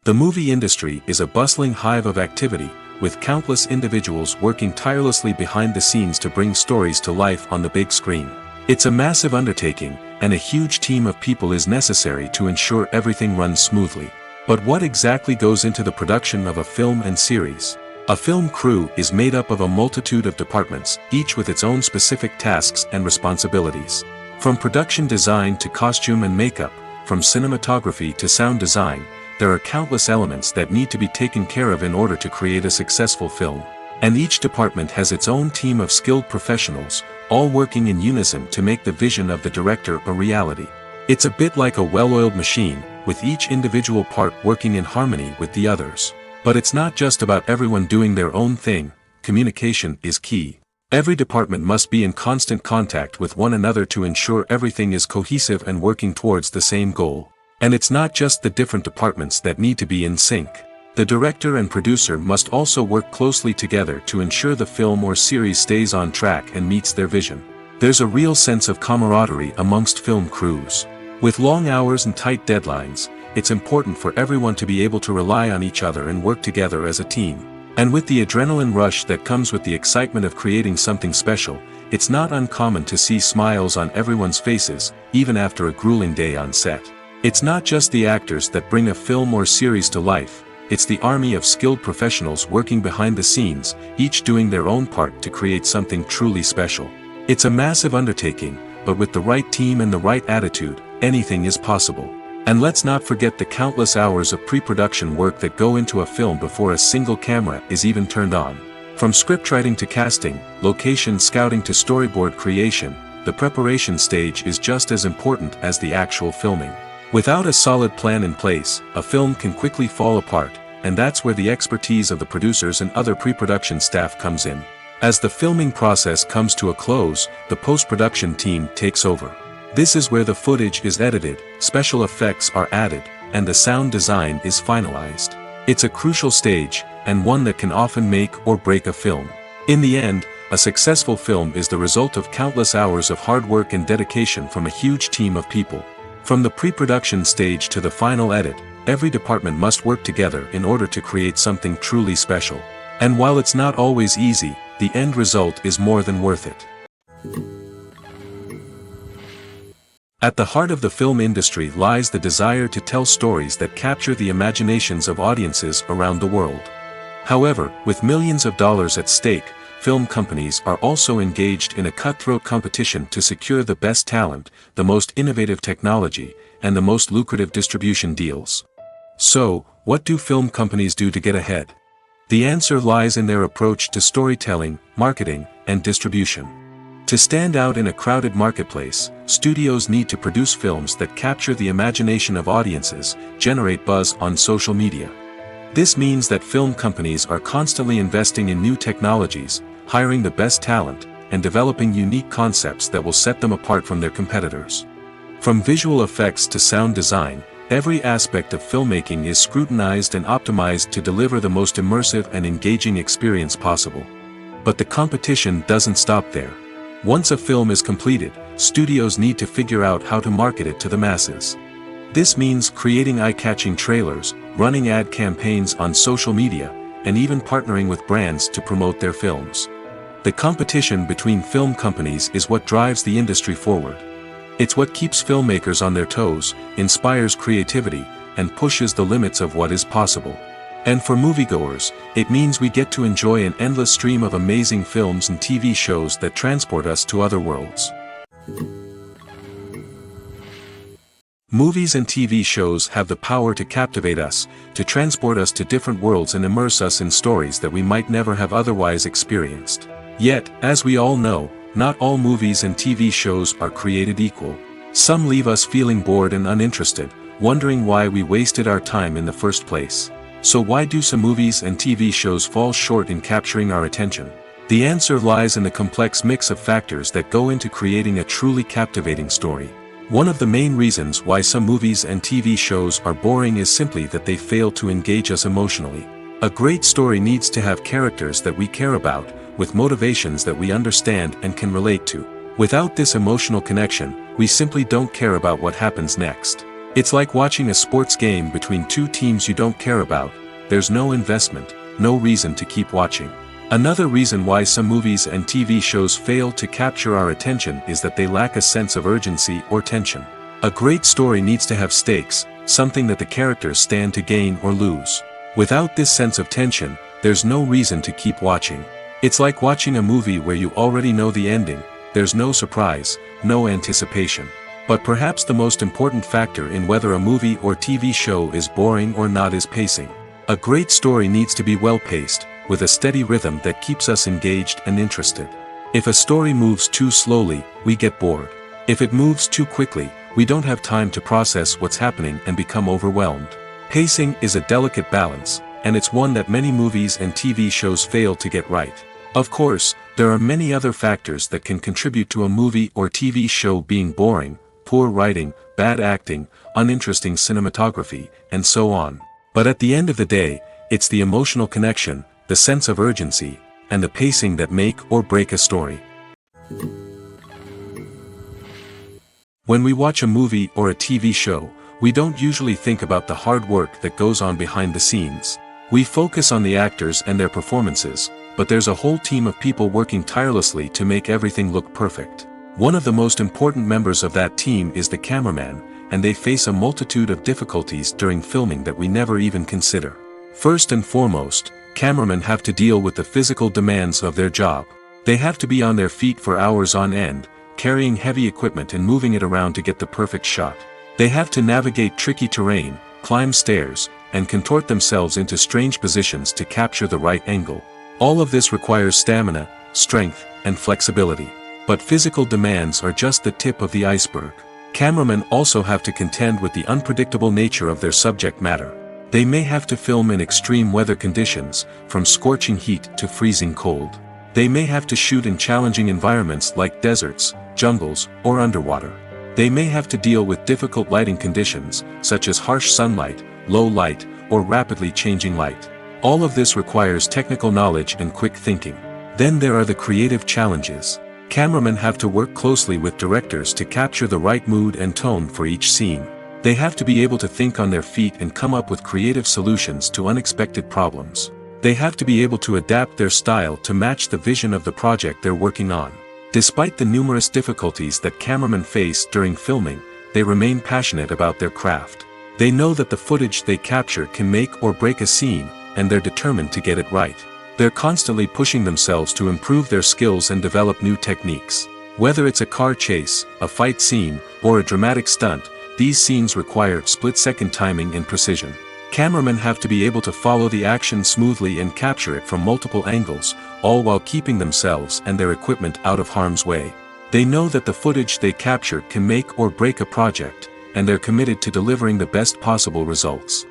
The movie industry is a bustling hive of activity, with countless individuals working tirelessly behind the scenes to bring stories to life on the big screen. It's a massive undertaking, and a huge team of people is necessary to ensure everything runs smoothly. But what exactly goes into the production of a film and series? A film crew is made up of a multitude of departments, each with its own specific tasks and responsibilities. From production design to costume and makeup, from cinematography to sound design, there are countless elements that need to be taken care of in order to create a successful film. And each department has its own team of skilled professionals, all working in unison to make the vision of the director a reality. It's a bit like a well-oiled machine, with each individual part working in harmony with the others. But it's not just about everyone doing their own thing. Communication is key. Every department must be in constant contact with one another to ensure everything is cohesive and working towards the same goal. And it's not just the different departments that need to be in sync. The director and producer must also work closely together to ensure the film or series stays on track and meets their vision. There's a real sense of camaraderie amongst film crews. With long hours and tight deadlines, it's important for everyone to be able to rely on each other and work together as a team. And with the adrenaline rush that comes with the excitement of creating something special, it's not uncommon to see smiles on everyone's faces, even after a grueling day on set. It's not just the actors that bring a film or series to life, it's the army of skilled professionals working behind the scenes, each doing their own part to create something truly special. It's a massive undertaking, but with the right team and the right attitude, anything is possible. And let's not forget the countless hours of pre-production work that go into a film before a single camera is even turned on. From scriptwriting to casting, location scouting to storyboard creation, the preparation stage is just as important as the actual filming. Without a solid plan in place, a film can quickly fall apart, and that's where the expertise of the producers and other pre-production staff comes in. As the filming process comes to a close, the post-production team takes over. This is where the footage is edited, special effects are added, and the sound design is finalized. It's a crucial stage, and one that can often make or break a film. In the end, a successful film is the result of countless hours of hard work and dedication from a huge team of people. From the pre-production stage to the final edit, every department must work together in order to create something truly special. And while it's not always easy, the end result is more than worth it. At the heart of the film industry lies the desire to tell stories that capture the imaginations of audiences around the world. However, with millions of dollars at stake, film companies are also engaged in a cutthroat competition to secure the best talent, the most innovative technology, and the most lucrative distribution deals. So, what do film companies do to get ahead? The answer lies in their approach to storytelling, marketing, and distribution. To stand out in a crowded marketplace, studios need to produce films that capture the imagination of audiences, generate buzz on social media. This means that film companies are constantly investing in new technologies, hiring the best talent, and developing unique concepts that will set them apart from their competitors. From visual effects to sound design, every aspect of filmmaking is scrutinized and optimized to deliver the most immersive and engaging experience possible. But the competition doesn't stop there. Once a film is completed, studios need to figure out how to market it to the masses. This means creating eye-catching trailers, running ad campaigns on social media, and even partnering with brands to promote their films. The competition between film companies is what drives the industry forward. It's what keeps filmmakers on their toes, inspires creativity, and pushes the limits of what is possible. And for moviegoers, it means we get to enjoy an endless stream of amazing films and TV shows that transport us to other worlds. Movies and TV shows have the power to captivate us, to transport us to different worlds and immerse us in stories that we might never have otherwise experienced. Yet, as we all know, not all movies and TV shows are created equal. Some leave us feeling bored and uninterested, wondering why we wasted our time in the first place. So why do some movies and TV shows fall short in capturing our attention? The answer lies in the complex mix of factors that go into creating a truly captivating story. One of the main reasons why some movies and TV shows are boring is simply that they fail to engage us emotionally. A great story needs to have characters that we care about, with motivations that we understand and can relate to. Without this emotional connection, we simply don't care about what happens next. It's like watching a sports game between two teams you don't care about. There's no investment, no reason to keep watching. Another reason why some movies and TV shows fail to capture our attention is that they lack a sense of urgency or tension. A great story needs to have stakes, something that the characters stand to gain or lose. Without this sense of tension, there's no reason to keep watching. It's like watching a movie where you already know the ending. There's no surprise, no anticipation. But perhaps the most important factor in whether a movie or TV show is boring or not is pacing. A great story needs to be well-paced, with a steady rhythm that keeps us engaged and interested. If a story moves too slowly, we get bored. If it moves too quickly, we don't have time to process what's happening and become overwhelmed. Pacing is a delicate balance, and it's one that many movies and TV shows fail to get right. Of course, There are many other factors that can contribute to a movie or TV show being boring: poor writing, bad acting, uninteresting cinematography, and so on. But at the end of the day, it's the emotional connection, the sense of urgency, and the pacing that make or break a story. When we watch a movie or a TV show, we don't usually think about the hard work that goes on behind the scenes. We focus on the actors and their performances, but there's a whole team of people working tirelessly to make everything look perfect. One of the most important members of that team is the cameraman, and they face a multitude of difficulties during filming that we never even consider. First and foremost, cameramen have to deal with the physical demands of their job. They have to be on their feet for hours on end, carrying heavy equipment and moving it around to get the perfect shot. They have to navigate tricky terrain, climb stairs, and contort themselves into strange positions to capture the right angle. All of this requires stamina, strength, and flexibility. But physical demands are just the tip of the iceberg. Cameramen also have to contend with the unpredictable nature of their subject matter. They may have to film in extreme weather conditions, from scorching heat to freezing cold. They may have to shoot in challenging environments like deserts, jungles, or underwater. They may have to deal with difficult lighting conditions, such as harsh sunlight, low light, or rapidly changing light. All of this requires technical knowledge and quick thinking. Then there are the creative challenges. Cameramen have to work closely with directors to capture the right mood and tone for each scene. They have to be able to think on their feet and come up with creative solutions to unexpected problems. They have to be able to adapt their style to match the vision of the project they're working on. Despite the numerous difficulties that cameramen face during filming, they remain passionate about their craft. They know that the footage they capture can make or break a scene, and they're determined to get it right. They're constantly pushing themselves to improve their skills and develop new techniques. Whether it's a car chase, a fight scene, or a dramatic stunt, these scenes require split-second timing and precision. Cameramen have to be able to follow the action smoothly and capture it from multiple angles, all while keeping themselves and their equipment out of harm's way. They know that the footage they capture can make or break a project, and they're committed to delivering the best possible results.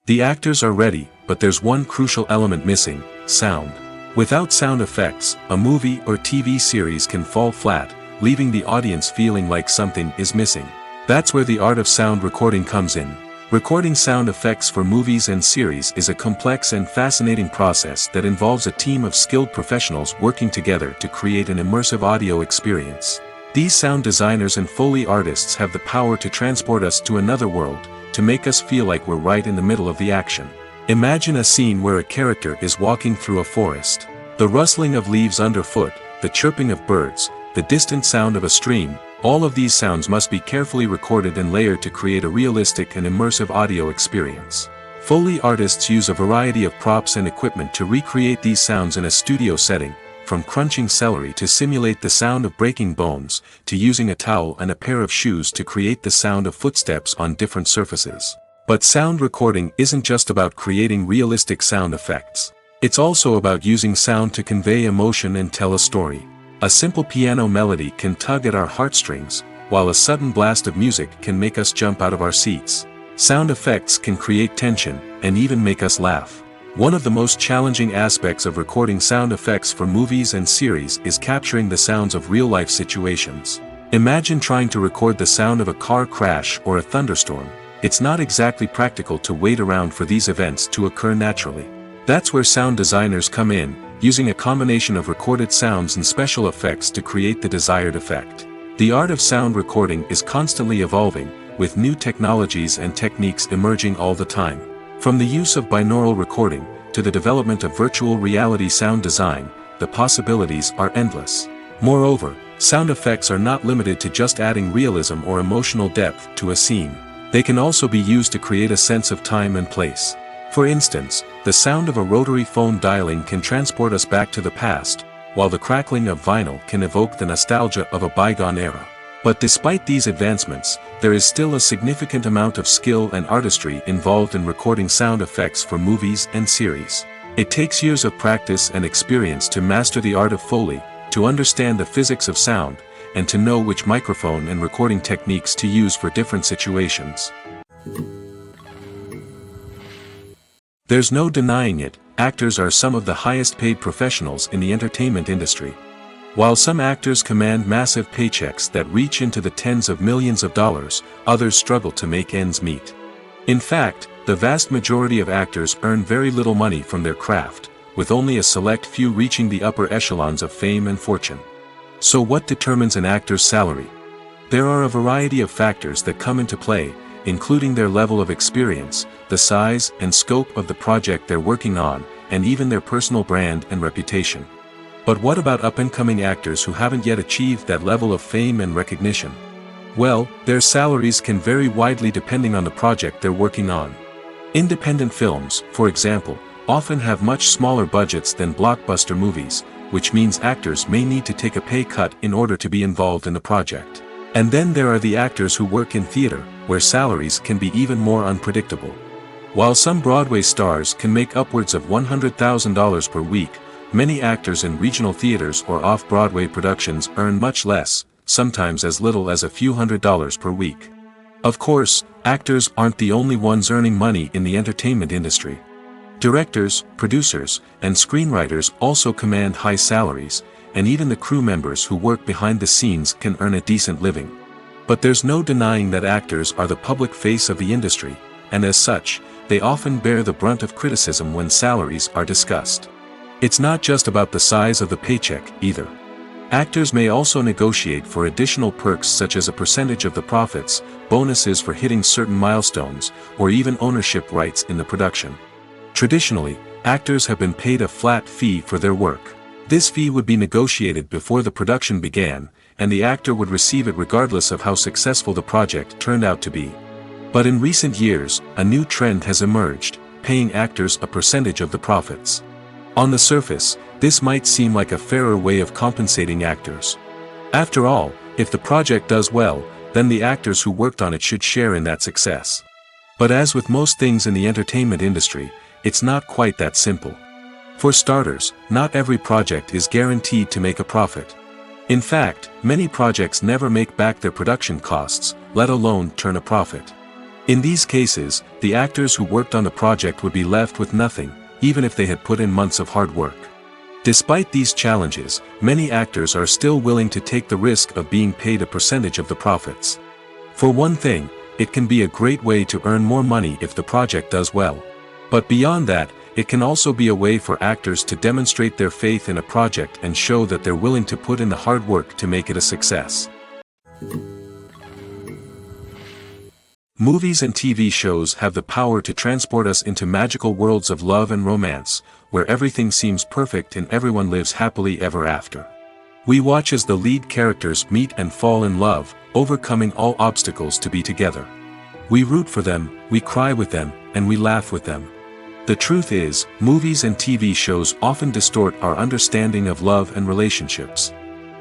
The actors are ready, but there's one crucial element missing: sound. Without sound effects, a movie or TV series can fall flat, leaving the audience feeling like something is missing. That's where the art of sound recording comes in. Recording sound effects for movies and series is a complex and fascinating process that involves a team of skilled professionals working together to create an immersive audio experience. These sound designers and Foley artists have the power to transport us to another world, to make us feel like we're right in the middle of the action. Imagine a scene where a character is walking through a forest. The rustling of leaves underfoot, the chirping of birds, the distant sound of a stream, all of these sounds must be carefully recorded and layered to create a realistic and immersive audio experience. Foley artists use a variety of props and equipment to recreate these sounds in a studio setting, from crunching celery to simulate the sound of breaking bones, to using a towel and a pair of shoes to create the sound of footsteps on different surfaces. But sound recording isn't just about creating realistic sound effects. It's also about using sound to convey emotion and tell a story. A simple piano melody can tug at our heartstrings, while a sudden blast of music can make us jump out of our seats. Sound effects can create tension, and even make us laugh. One of the most challenging aspects of recording sound effects for movies and series is capturing the sounds of real-life situations. Imagine trying to record the sound of a car crash or a thunderstorm. It's not exactly practical to wait around for these events to occur naturally. That's where sound designers come in, using a combination of recorded sounds and special effects to create the desired effect. The art of sound recording is constantly evolving, with new technologies and techniques emerging all the time. From the use of binaural recording, to the development of virtual reality sound design, the possibilities are endless. Moreover, sound effects are not limited to just adding realism or emotional depth to a scene. They can also be used to create a sense of time and place. For instance, the sound of a rotary phone dialing can transport us back to the past, while the crackling of vinyl can evoke the nostalgia of a bygone era. But despite these advancements, there is still a significant amount of skill and artistry involved in recording sound effects for movies and series. It takes years of practice and experience to master the art of Foley, to understand the physics of sound, and to know which microphone and recording techniques to use for different situations. There's no denying it, actors are some of the highest paid professionals in the entertainment industry. While some actors command massive paychecks that reach into the tens of millions of dollars, others struggle to make ends meet. In fact, the vast majority of actors earn very little money from their craft, with only a select few reaching the upper echelons of fame and fortune. So what determines an actor's salary? There are a variety of factors that come into play, including their level of experience, the size and scope of the project they're working on, and even their personal brand and reputation. But what about up-and-coming actors who haven't yet achieved that level of fame and recognition? Well, their salaries can vary widely depending on the project they're working on. Independent films, for example, often have much smaller budgets than blockbuster movies, which means actors may need to take a pay cut in order to be involved in the project. And then there are the actors who work in theater, where salaries can be even more unpredictable. While some Broadway stars can make upwards of $100,000 per week, many actors in regional theaters or off-Broadway productions earn much less, sometimes as little as a few $100s per week. Of course, actors aren't the only ones earning money in the entertainment industry. Directors, producers, and screenwriters also command high salaries, and even the crew members who work behind the scenes can earn a decent living. But there's no denying that actors are the public face of the industry, and as such, they often bear the brunt of criticism when salaries are discussed. It's not just about the size of the paycheck, either. Actors may also negotiate for additional perks such as a percentage of the profits, bonuses for hitting certain milestones, or even ownership rights in the production. Traditionally, actors have been paid a flat fee for their work. This fee would be negotiated before the production began, and the actor would receive it regardless of how successful the project turned out to be. But in recent years, a new trend has emerged, paying actors a percentage of the profits. On the surface, this might seem like a fairer way of compensating actors. After all, if the project does well, then the actors who worked on it should share in that success. But as with most things in the entertainment industry, it's not quite that simple. For starters, not every project is guaranteed to make a profit. In fact, many projects never make back their production costs, let alone turn a profit. In these cases, the actors who worked on the project would be left with nothing, even if they had put in months of hard work. Despite these challenges, many actors are still willing to take the risk of being paid a percentage of the profits. For one thing, it can be a great way to earn more money if the project does well. But beyond that, it can also be a way for actors to demonstrate their faith in a project and show that they're willing to put in the hard work to make it a success. Movies and TV shows have the power to transport us into magical worlds of love and romance, where everything seems perfect and everyone lives happily ever after. We watch as the lead characters meet and fall in love, overcoming all obstacles to be together. We root for them, we cry with them, and we laugh with them. The truth is, movies and TV shows often distort our understanding of love and relationships.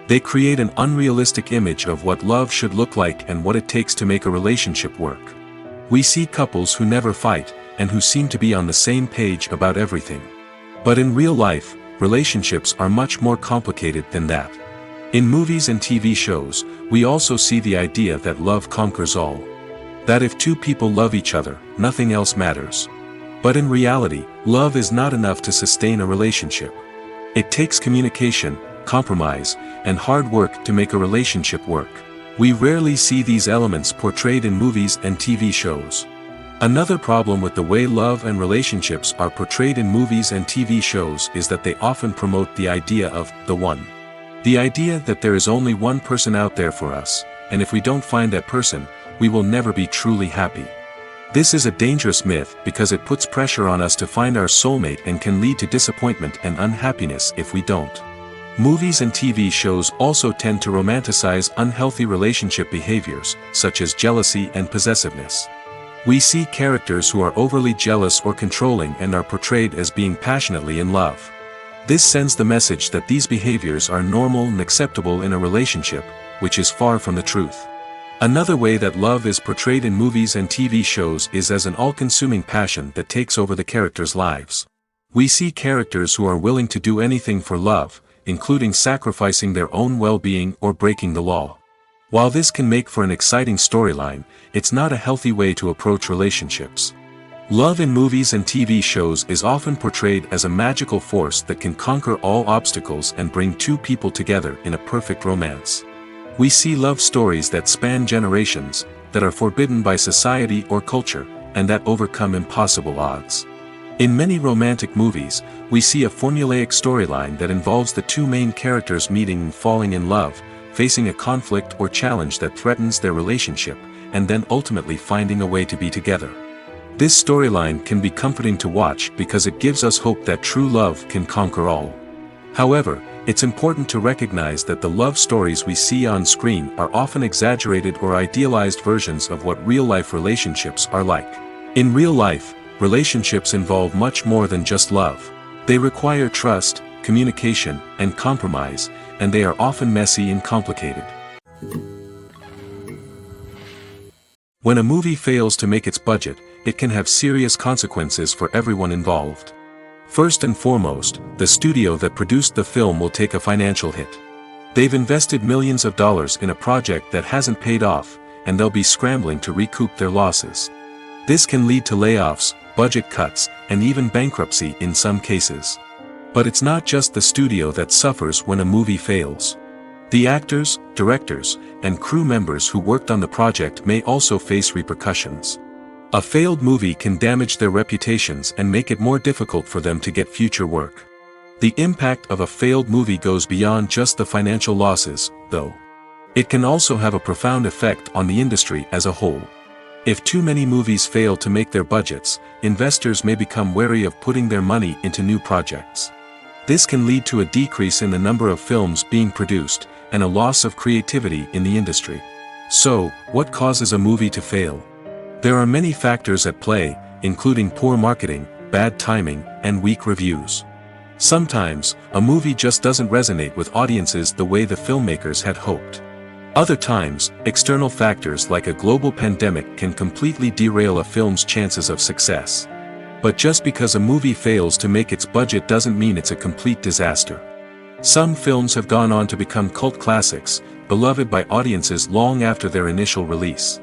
They create an unrealistic image of what love should look like and what it takes to make a relationship work. We see couples who never fight, and who seem to be on the same page about everything. But in real life, relationships are much more complicated than that. In movies and TV shows, we also see the idea that love conquers all. That if two people love each other, nothing else matters. But in reality, love is not enough to sustain a relationship. It takes communication, compromise, and hard work to make a relationship work. We rarely see these elements portrayed in movies and TV shows. Another problem with the way love and relationships are portrayed in movies and TV shows is that they often promote the idea of the one. The idea that there is only one person out there for us, and if we don't find that person, we will never be truly happy. This is a dangerous myth because it puts pressure on us to find our soulmate and can lead to disappointment and unhappiness if we don't. Movies and TV shows also tend to romanticize unhealthy relationship behaviors, such as jealousy and possessiveness. We see characters who are overly jealous or controlling and are portrayed as being passionately in love. This sends the message that these behaviors are normal and acceptable in a relationship, which is far from the truth. Another way that love is portrayed in movies and TV shows is as an all-consuming passion that takes over the characters' lives. We see characters who are willing to do anything for love, including sacrificing their own well-being or breaking the law. While this can make for an exciting storyline, it's not a healthy way to approach relationships. Love in movies and TV shows is often portrayed as a magical force that can conquer all obstacles and bring two people together in a perfect romance. We see love stories that span generations, that are forbidden by society or culture, and that overcome impossible odds. In many romantic movies, we see a formulaic storyline that involves the two main characters meeting and falling in love, facing a conflict or challenge that threatens their relationship, and then ultimately finding a way to be together. This storyline can be comforting to watch because it gives us hope that true love can conquer all. However, it's important to recognize that the love stories we see on screen are often exaggerated or idealized versions of what real-life relationships are like. In real life, relationships involve much more than just love. They require trust, communication, and compromise, and they are often messy and complicated. When a movie fails to make its budget, it can have serious consequences for everyone involved. First and foremost, the studio that produced the film will take a financial hit. They've invested millions of dollars in a project that hasn't paid off, and they'll be scrambling to recoup their losses. This can lead to layoffs, budget cuts, and even bankruptcy in some cases. But it's not just the studio that suffers when a movie fails. The actors, directors, and crew members who worked on the project may also face repercussions. A failed movie can damage their reputations and make it more difficult for them to get future work. The impact of a failed movie goes beyond just the financial losses, though. It can also have a profound effect on the industry as a whole. If too many movies fail to make their budgets, investors may become wary of putting their money into new projects. This can lead to a decrease in the number of films being produced, and a loss of creativity in the industry. So, what causes a movie to fail? There are many factors at play, including poor marketing, bad timing, and weak reviews. Sometimes, a movie just doesn't resonate with audiences the way the filmmakers had hoped. Other times, external factors like a global pandemic can completely derail a film's chances of success. But just because a movie fails to make its budget doesn't mean it's a complete disaster. Some films have gone on to become cult classics, beloved by audiences long after their initial release.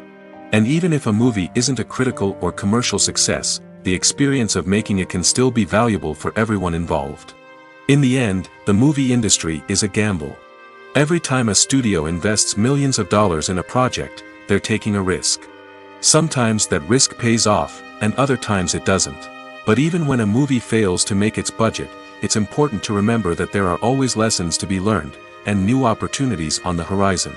And even if a movie isn't a critical or commercial success, the experience of making it can still be valuable for everyone involved. In the end, the movie industry is a gamble. Every time a studio invests millions of dollars in a project, they're taking a risk. Sometimes that risk pays off, and other times it doesn't. But even when a movie fails to make its budget, it's important to remember that there are always lessons to be learned, and new opportunities on the horizon.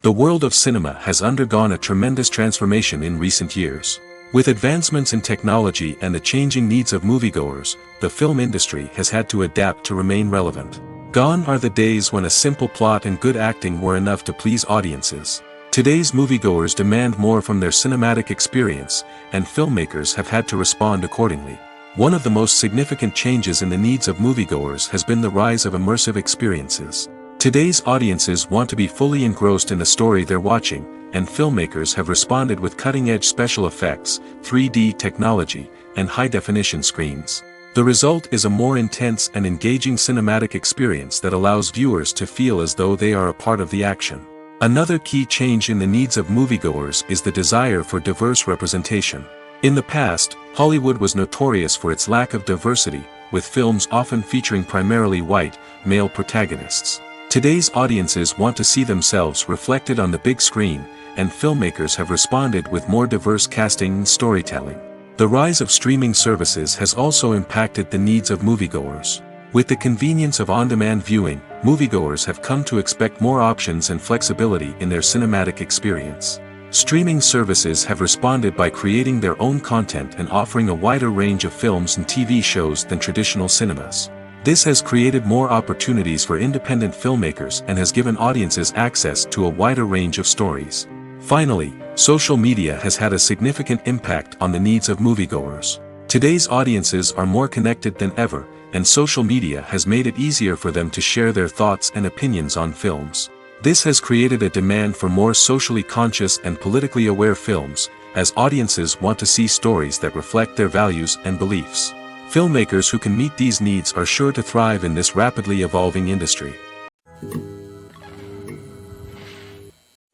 The world of cinema has undergone a tremendous transformation in recent years. With advancements in technology and the changing needs of moviegoers, the film industry has had to adapt to remain relevant. Gone are the days when a simple plot and good acting were enough to please audiences. Today's moviegoers demand more from their cinematic experience, and filmmakers have had to respond accordingly. One of the most significant changes in the needs of moviegoers has been the rise of immersive experiences. Today's audiences want to be fully engrossed in the story they're watching, and filmmakers have responded with cutting-edge special effects, 3D technology, and high-definition screens. The result is a more intense and engaging cinematic experience that allows viewers to feel as though they are a part of the action. Another key change in the needs of moviegoers is the desire for diverse representation. In the past, Hollywood was notorious for its lack of diversity, with films often featuring primarily white, male protagonists. Today's audiences want to see themselves reflected on the big screen, and filmmakers have responded with more diverse casting and storytelling. The rise of streaming services has also impacted the needs of moviegoers. With the convenience of on-demand viewing, moviegoers have come to expect more options and flexibility in their cinematic experience. Streaming services have responded by creating their own content and offering a wider range of films and TV shows than traditional cinemas. This has created more opportunities for independent filmmakers and has given audiences access to a wider range of stories. Finally, social media has had a significant impact on the needs of moviegoers. Today's audiences are more connected than ever, and social media has made it easier for them to share their thoughts and opinions on films. This has created a demand for more socially conscious and politically aware films, as audiences want to see stories that reflect their values and beliefs. Filmmakers who can meet these needs are sure to thrive in this rapidly evolving industry.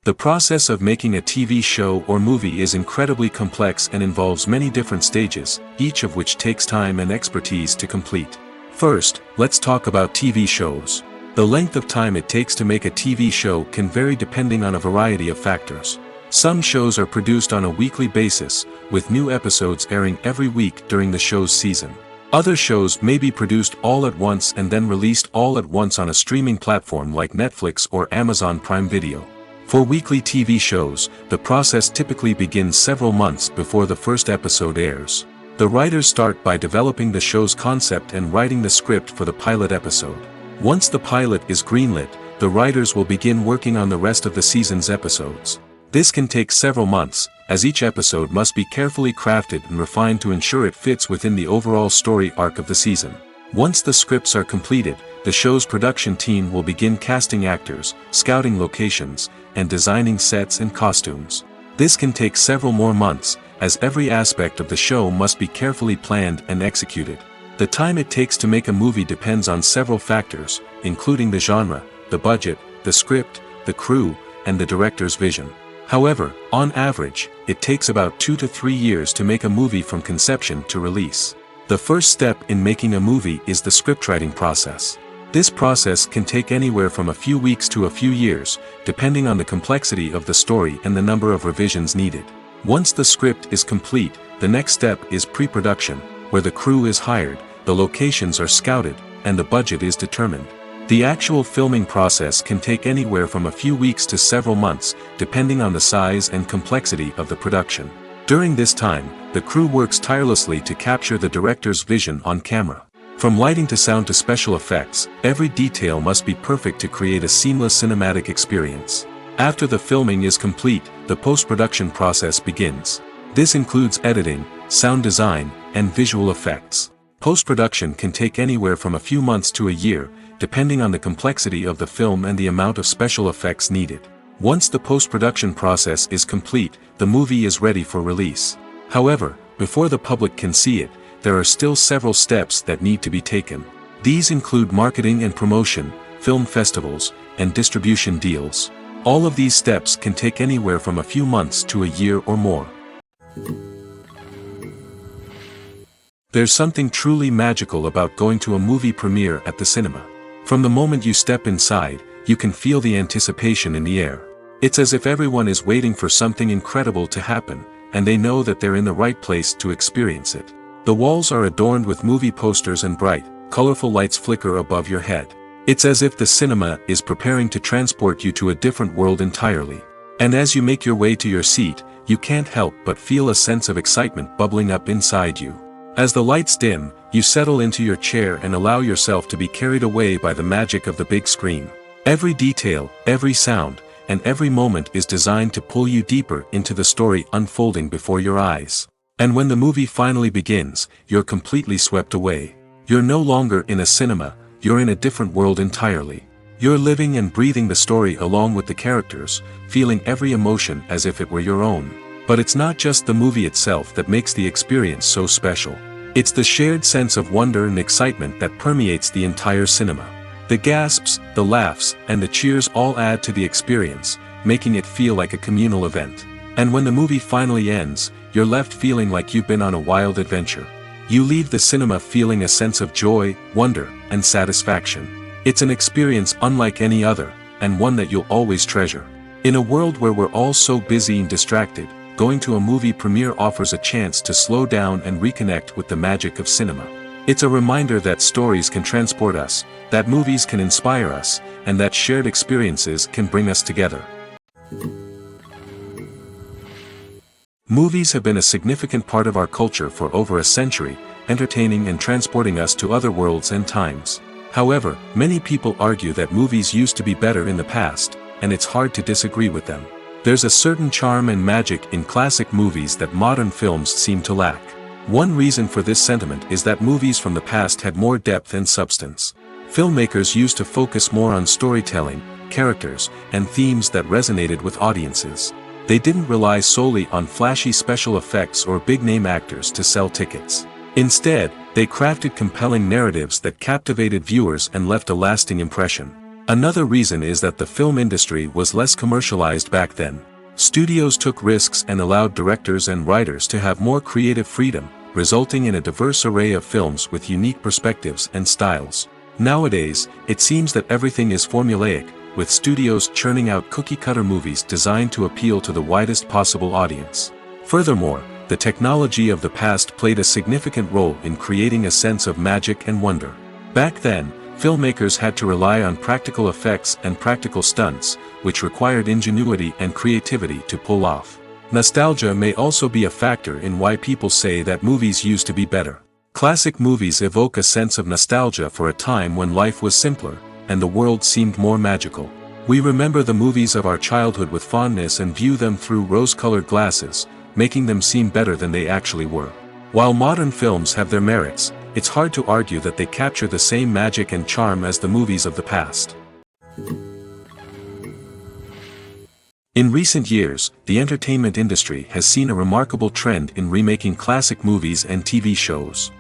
The process of making a TV show or movie is incredibly complex and involves many different stages, each of which takes time and expertise to complete. First, let's talk about TV shows. The length of time it takes to make a TV show can vary depending on a variety of factors. Some shows are produced on a weekly basis, with new episodes airing every week during the show's season. Other shows may be produced all at once and then released all at once on a streaming platform like Netflix or Amazon Prime Video. For weekly TV shows, the process typically begins several months before the first episode airs. The writers start by developing the show's concept and writing the script for the pilot episode. Once the pilot is greenlit, the writers will begin working on the rest of the season's episodes. This can take several months, as each episode must be carefully crafted and refined to ensure it fits within the overall story arc of the season. Once the scripts are completed, the show's production team will begin casting actors, scouting locations, and designing sets and costumes. This can take several more months, as every aspect of the show must be carefully planned and executed. The time it takes to make a movie depends on several factors, including the genre, the budget, the script, the crew, and the director's vision. However, on average, it takes about 2 to 3 years to make a movie from conception to release. The first step in making a movie is the scriptwriting process. This process can take anywhere from a few weeks to a few years, depending on the complexity of the story and the number of revisions needed. Once the script is complete, the next step is pre-production, where the crew is hired, the locations are scouted, and the budget is determined. The actual filming process can take anywhere from a few weeks to several months, depending on the size and complexity of the production. During this time, the crew works tirelessly to capture the director's vision on camera. From lighting to sound to special effects, every detail must be perfect to create a seamless cinematic experience. After the filming is complete, the post-production process begins. This includes editing, sound design, and visual effects. Post-production can take anywhere from a few months to a year, depending on the complexity of the film and the amount of special effects needed. Once the post-production process is complete, the movie is ready for release. However, before the public can see it, there are still several steps that need to be taken. These include marketing and promotion, film festivals, and distribution deals. All of these steps can take anywhere from a few months to a year or more. There's something truly magical about going to a movie premiere at the cinema. From the moment you step inside, you can feel the anticipation in the air. It's as if everyone is waiting for something incredible to happen, and they know that they're in the right place to experience it. The walls are adorned with movie posters and bright, colorful lights flicker above your head. It's as if the cinema is preparing to transport you to a different world entirely. And as you make your way to your seat, you can't help but feel a sense of excitement bubbling up inside you. As the lights dim, you settle into your chair and allow yourself to be carried away by the magic of the big screen. Every detail, every sound, and every moment is designed to pull you deeper into the story unfolding before your eyes. And when the movie finally begins, you're completely swept away. You're no longer in a cinema, you're in a different world entirely. You're living and breathing the story along with the characters, feeling every emotion as if it were your own. But it's not just the movie itself that makes the experience so special. It's the shared sense of wonder and excitement that permeates the entire cinema. The gasps, the laughs, and the cheers all add to the experience, making it feel like a communal event. And when the movie finally ends, you're left feeling like you've been on a wild adventure. You leave the cinema feeling a sense of joy, wonder, and satisfaction. It's an experience unlike any other, and one that you'll always treasure. In a world where we're all so busy and distracted, going to a movie premiere offers a chance to slow down and reconnect with the magic of cinema. It's a reminder that stories can transport us, that movies can inspire us, and that shared experiences can bring us together. Movies have been a significant part of our culture for over a century, entertaining and transporting us to other worlds and times. However, many people argue that movies used to be better in the past, and it's hard to disagree with them. There's a certain charm and magic in classic movies that modern films seem to lack. One reason for this sentiment is that movies from the past had more depth and substance. Filmmakers used to focus more on storytelling, characters, and themes that resonated with audiences. They didn't rely solely on flashy special effects or big-name actors to sell tickets. Instead, they crafted compelling narratives that captivated viewers and left a lasting impression. Another reason is that the film industry was less commercialized back then. Studios took risks and allowed directors and writers to have more creative freedom, resulting in a diverse array of films with unique perspectives and styles. Nowadays, it seems that everything is formulaic, with studios churning out cookie-cutter movies designed to appeal to the widest possible audience. Furthermore, the technology of the past played a significant role in creating a sense of magic and wonder. Back then, filmmakers had to rely on practical effects and practical stunts, which required ingenuity and creativity to pull off. Nostalgia may also be a factor in why people say that movies used to be better. Classic movies evoke a sense of nostalgia for a time when life was simpler, and the world seemed more magical. We remember the movies of our childhood with fondness and view them through rose-colored glasses, making them seem better than they actually were. While modern films have their merits, it's hard to argue that they capture the same magic and charm as the movies of the past. In recent years, the entertainment industry has seen a remarkable trend in remaking classic movies and TV shows.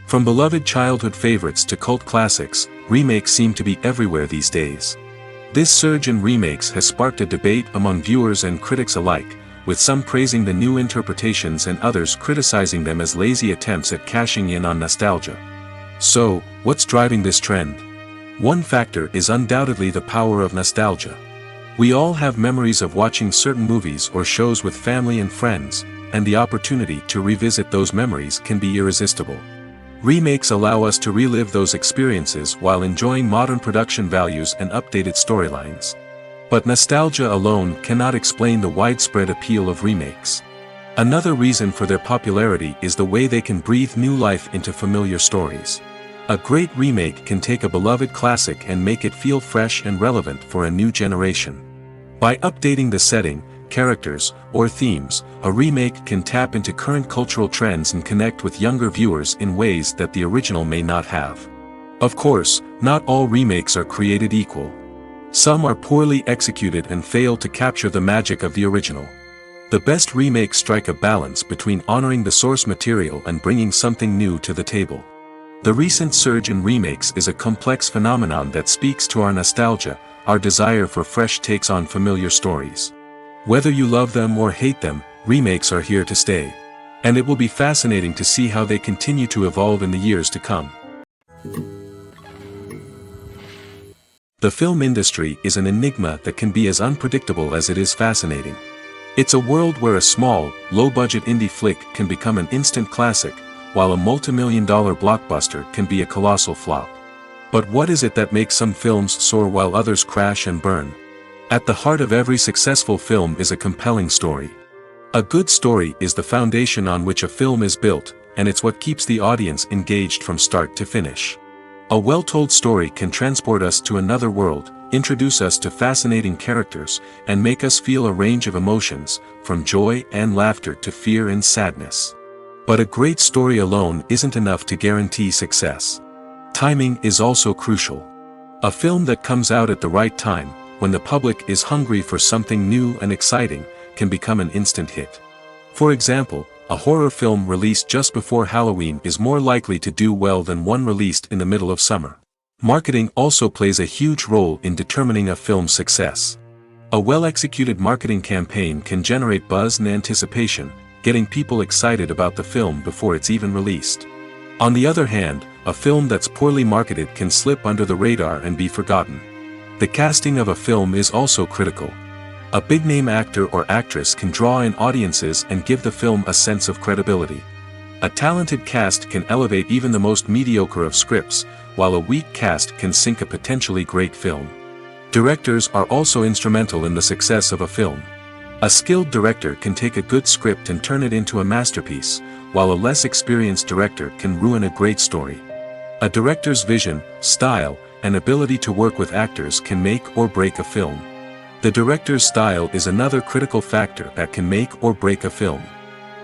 From beloved childhood favorites to cult classics, remakes seem to be everywhere these days. This surge in remakes has sparked a debate among viewers and critics alike, with some praising the new interpretations and others criticizing them as lazy attempts at cashing in on nostalgia. So, what's driving this trend? One factor is undoubtedly the power of nostalgia. We all have memories of watching certain movies or shows with family and friends, and the opportunity to revisit those memories can be irresistible. Remakes allow us to relive those experiences while enjoying modern production values and updated storylines. But nostalgia alone cannot explain the widespread appeal of remakes. Another reason for their popularity is the way they can breathe new life into familiar stories. A great remake can take a beloved classic and make it feel fresh and relevant for a new generation. By updating the setting, characters, or themes, a remake can tap into current cultural trends and connect with younger viewers in ways that the original may not have. Of course, not all remakes are created equal. Some are poorly executed and fail to capture the magic of the original. The best remakes strike a balance between honoring the source material and bringing something new to the table. The recent surge in remakes is a complex phenomenon that speaks to our nostalgia, our desire for fresh takes on familiar stories. Whether you love them or hate them, remakes are here to stay. And it will be fascinating to see how they continue to evolve in the years to come. The film industry is an enigma that can be as unpredictable as it is fascinating. It's a world where a small, low-budget indie flick can become an instant classic, while a multi-million-dollar blockbuster can be a colossal flop. But what is it that makes some films soar while others crash and burn? At the heart of every successful film is a compelling story. A good story is the foundation on which a film is built, and it's what keeps the audience engaged from start to finish. A well-told story can transport us to another world, introduce us to fascinating characters, and make us feel a range of emotions, from joy and laughter to fear and sadness. But a great story alone isn't enough to guarantee success. Timing is also crucial. A film that comes out at the right time, when the public is hungry for something new and exciting, can become an instant hit. For example, a horror film released just before Halloween is more likely to do well than one released in the middle of summer. Marketing also plays a huge role in determining a film's success. A well-executed marketing campaign can generate buzz and anticipation, getting people excited about the film before it's even released. On the other hand, a film that's poorly marketed can slip under the radar and be forgotten. The casting of a film is also critical. A big-name actor or actress can draw in audiences and give the film a sense of credibility. A talented cast can elevate even the most mediocre of scripts, while a weak cast can sink a potentially great film. Directors are also instrumental in the success of a film. A skilled director can take a good script and turn it into a masterpiece, while a less experienced director can ruin a great story. A director's vision, style, and ability to work with actors can make or break a film. The director's style is another critical factor that can make or break a film.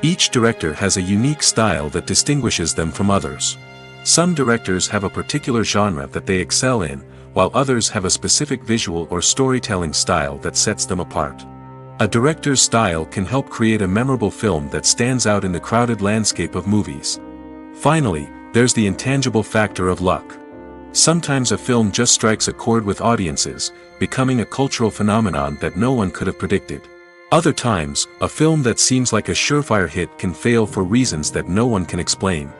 Each director has a unique style that distinguishes them from others. Some directors have a particular genre that they excel in, while others have a specific visual or storytelling style that sets them apart. A director's style can help create a memorable film that stands out in the crowded landscape of movies. Finally, there's the intangible factor of luck. Sometimes a film just strikes a chord with audiences, becoming a cultural phenomenon that no one could have predicted. Other times, a film that seems like a surefire hit can fail for reasons that no one can explain.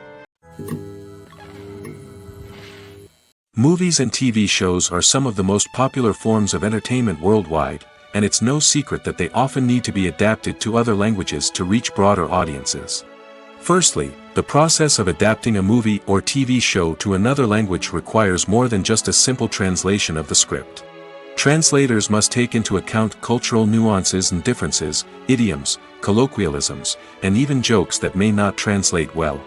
Movies and TV shows are some of the most popular forms of entertainment worldwide, and it's no secret that they often need to be adapted to other languages to reach broader audiences. Firstly, the process of adapting a movie or TV show to another language requires more than just a simple translation of the script. Translators must take into account cultural nuances and differences, idioms, colloquialisms, and even jokes that may not translate well.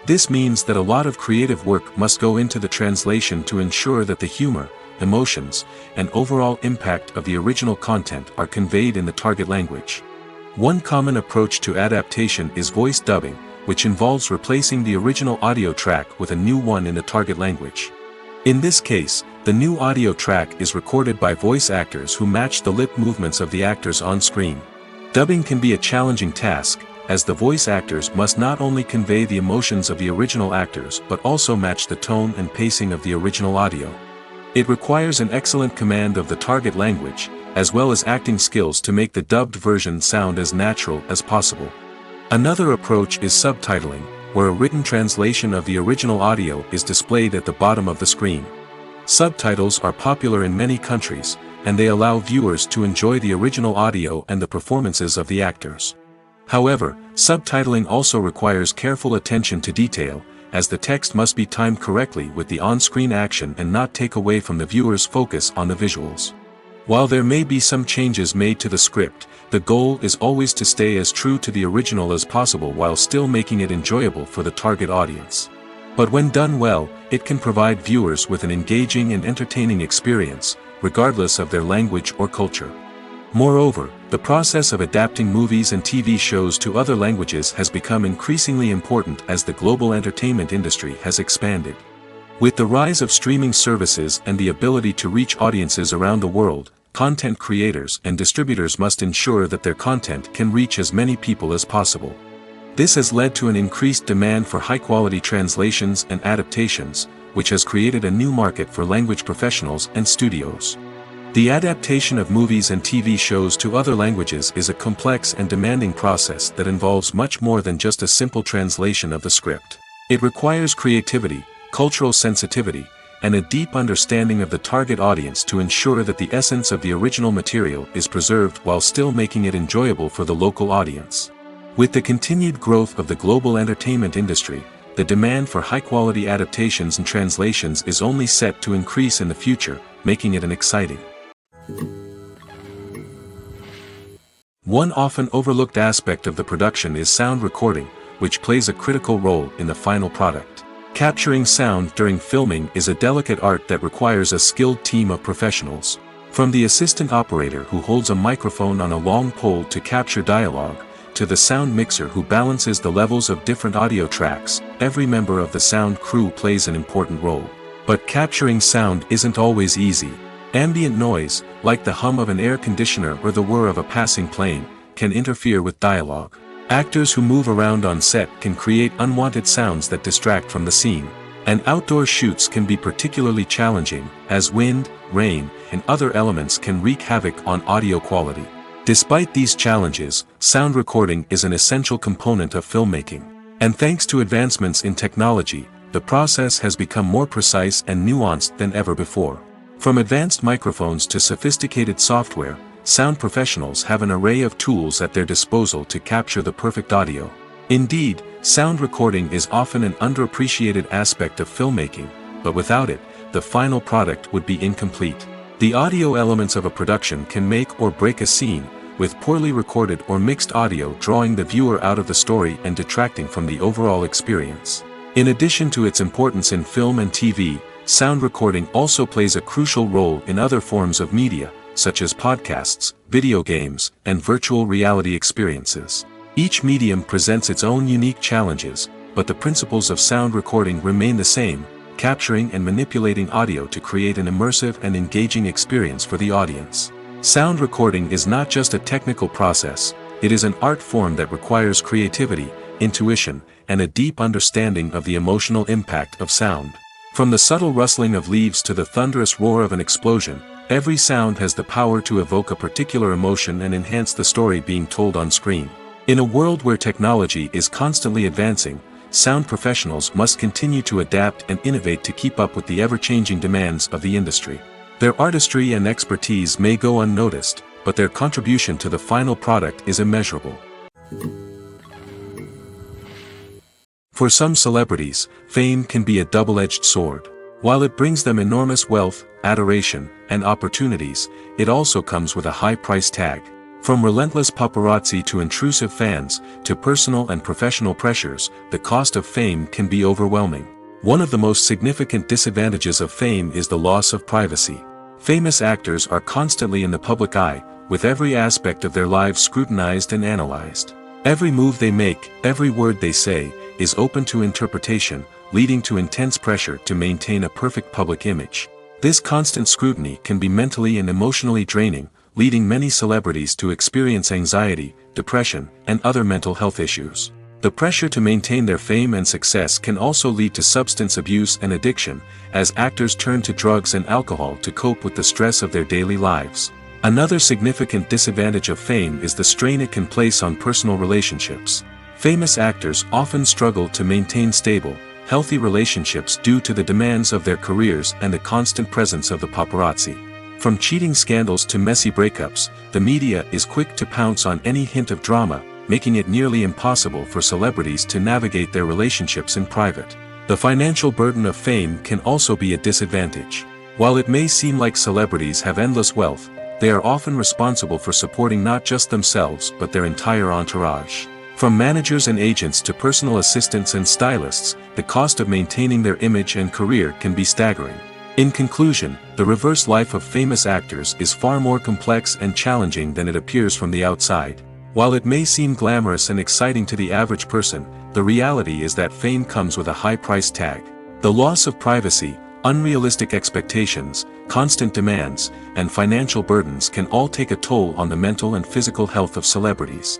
This means that a lot of creative work must go into the translation to ensure that the humor, emotions, and overall impact of the original content are conveyed in the target language. One common approach to adaptation is voice dubbing, which involves replacing the original audio track with a new one in the target language. In this case, the new audio track is recorded by voice actors who match the lip movements of the actors on screen. Dubbing can be a challenging task, as the voice actors must not only convey the emotions of the original actors but also match the tone and pacing of the original audio. It requires an excellent command of the target language, as well as acting skills to make the dubbed version sound as natural as possible. Another approach is subtitling, where a written translation of the original audio is displayed at the bottom of the screen. Subtitles are popular in many countries, and they allow viewers to enjoy the original audio and the performances of the actors. However, subtitling also requires careful attention to detail, as the text must be timed correctly with the on-screen action and not take away from the viewer's focus on the visuals. While there may be some changes made to the script, the goal is always to stay as true to the original as possible while still making it enjoyable for the target audience. But when done well, it can provide viewers with an engaging and entertaining experience, regardless of their language or culture. Moreover, the process of adapting movies and TV shows to other languages has become increasingly important as the global entertainment industry has expanded. With the rise of streaming services and the ability to reach audiences around the world, content creators and distributors must ensure that their content can reach as many people as possible. This has led to an increased demand for high-quality translations and adaptations, which has created a new market for language professionals and studios. The adaptation of movies and TV shows to other languages is a complex and demanding process that involves much more than just a simple translation of the script. It requires creativity, cultural sensitivity, and a deep understanding of the target audience to ensure that the essence of the original material is preserved while still making it enjoyable for the local audience. With the continued growth of the global entertainment industry, the demand for high-quality adaptations and translations is only set to increase in the future, making it an exciting. One often overlooked aspect of the production is sound recording, which plays a critical role in the final product. Capturing sound during filming is a delicate art that requires a skilled team of professionals. From the assistant operator who holds a microphone on a long pole to capture dialogue, to the sound mixer who balances the levels of different audio tracks, every member of the sound crew plays an important role. But capturing sound isn't always easy. Ambient noise, like the hum of an air conditioner or the whir of a passing plane, can interfere with dialogue. Actors who move around on set can create unwanted sounds that distract from the scene. And outdoor shoots can be particularly challenging, as wind, rain, and other elements can wreak havoc on audio quality. Despite these challenges, sound recording is an essential component of filmmaking. And thanks to advancements in technology, the process has become more precise and nuanced than ever before. From advanced microphones to sophisticated software, sound professionals have an array of tools at their disposal to capture the perfect audio. Indeed, sound recording is often an underappreciated aspect of filmmaking, but without it, the final product would be incomplete. The audio elements of a production can make or break a scene, with poorly recorded or mixed audio drawing the viewer out of the story and detracting from the overall experience. In addition to its importance in film and TV, sound recording also plays a crucial role in other forms of media, such as podcasts, video games, and virtual reality experiences. Each medium presents its own unique challenges, but the principles of sound recording remain the same, capturing and manipulating audio to create an immersive and engaging experience for the audience. Sound recording is not just a technical process, it is an art form that requires creativity, intuition, and a deep understanding of the emotional impact of sound. From the subtle rustling of leaves to the thunderous roar of an explosion, every sound has the power to evoke a particular emotion and enhance the story being told on screen. In a world where technology is constantly advancing, sound professionals must continue to adapt and innovate to keep up with the ever-changing demands of the industry. Their artistry and expertise may go unnoticed, but their contribution to the final product is immeasurable. For some celebrities, fame can be a double-edged sword. While it brings them enormous wealth, adoration, and opportunities, it also comes with a high price tag. From relentless paparazzi to intrusive fans, to personal and professional pressures, the cost of fame can be overwhelming. One of the most significant disadvantages of fame is the loss of privacy. Famous actors are constantly in the public eye, with every aspect of their lives scrutinized and analyzed. Every move they make, every word they say, is open to interpretation, leading to intense pressure to maintain a perfect public image. This constant scrutiny can be mentally and emotionally draining, leading many celebrities to experience anxiety, depression, and other mental health issues. The pressure to maintain their fame and success can also lead to substance abuse and addiction, as actors turn to drugs and alcohol to cope with the stress of their daily lives. Another significant disadvantage of fame is the strain it can place on personal relationships. Famous actors often struggle to maintain stable, healthy relationships due to the demands of their careers and the constant presence of the paparazzi. From cheating scandals to messy breakups, the media is quick to pounce on any hint of drama, making it nearly impossible for celebrities to navigate their relationships in private. The financial burden of fame can also be a disadvantage. While it may seem like celebrities have endless wealth, they are often responsible for supporting not just themselves but their entire entourage. From managers and agents to personal assistants and stylists, the cost of maintaining their image and career can be staggering. In conclusion, the reverse life of famous actors is far more complex and challenging than it appears from the outside. While it may seem glamorous and exciting to the average person, the reality is that fame comes with a high price tag. The loss of privacy, unrealistic expectations, constant demands, and financial burdens can all take a toll on the mental and physical health of celebrities.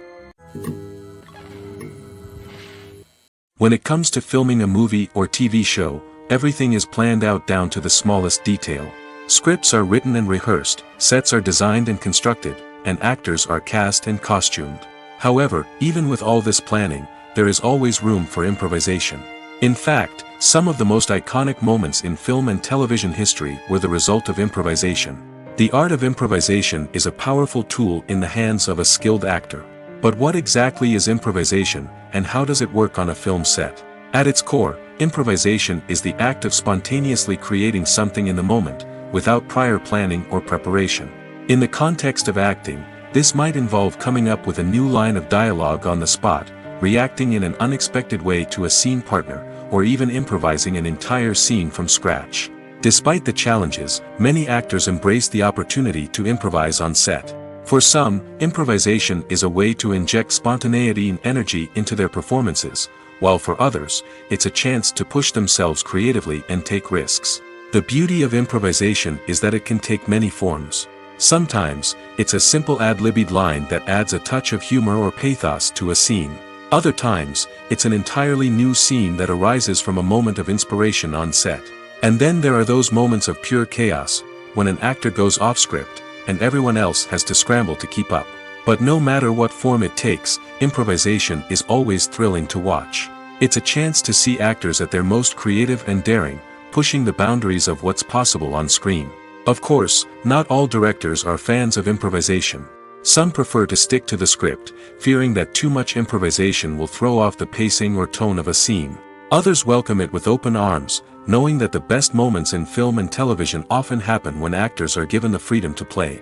When it comes to filming a movie or TV show, everything is planned out down to the smallest detail. Scripts are written and rehearsed, sets are designed and constructed, and actors are cast and costumed. However, even with all this planning, there is always room for improvisation. In fact, some of the most iconic moments in film and television history were the result of improvisation. The art of improvisation is a powerful tool in the hands of a skilled actor. But what exactly is improvisation, and how does it work on a film set? At its core, improvisation is the act of spontaneously creating something in the moment, without prior planning or preparation. In the context of acting, this might involve coming up with a new line of dialogue on the spot, reacting in an unexpected way to a scene partner, or even improvising an entire scene from scratch. Despite the challenges, many actors embrace the opportunity to improvise on set. For some, improvisation is a way to inject spontaneity and energy into their performances, while for others, it's a chance to push themselves creatively and take risks. The beauty of improvisation is that it can take many forms. Sometimes, it's a simple ad-libbed line that adds a touch of humor or pathos to a scene. Other times, it's an entirely new scene that arises from a moment of inspiration on set. And then there are those moments of pure chaos, when an actor goes off script, and everyone else has to scramble to keep up. But no matter what form it takes, improvisation is always thrilling to watch. It's a chance to see actors at their most creative and daring, pushing the boundaries of what's possible on screen. Of course, not all directors are fans of improvisation. Some prefer to stick to the script, fearing that too much improvisation will throw off the pacing or tone of a scene. Others welcome it with open arms, knowing that the best moments in film and television often happen when actors are given the freedom to play.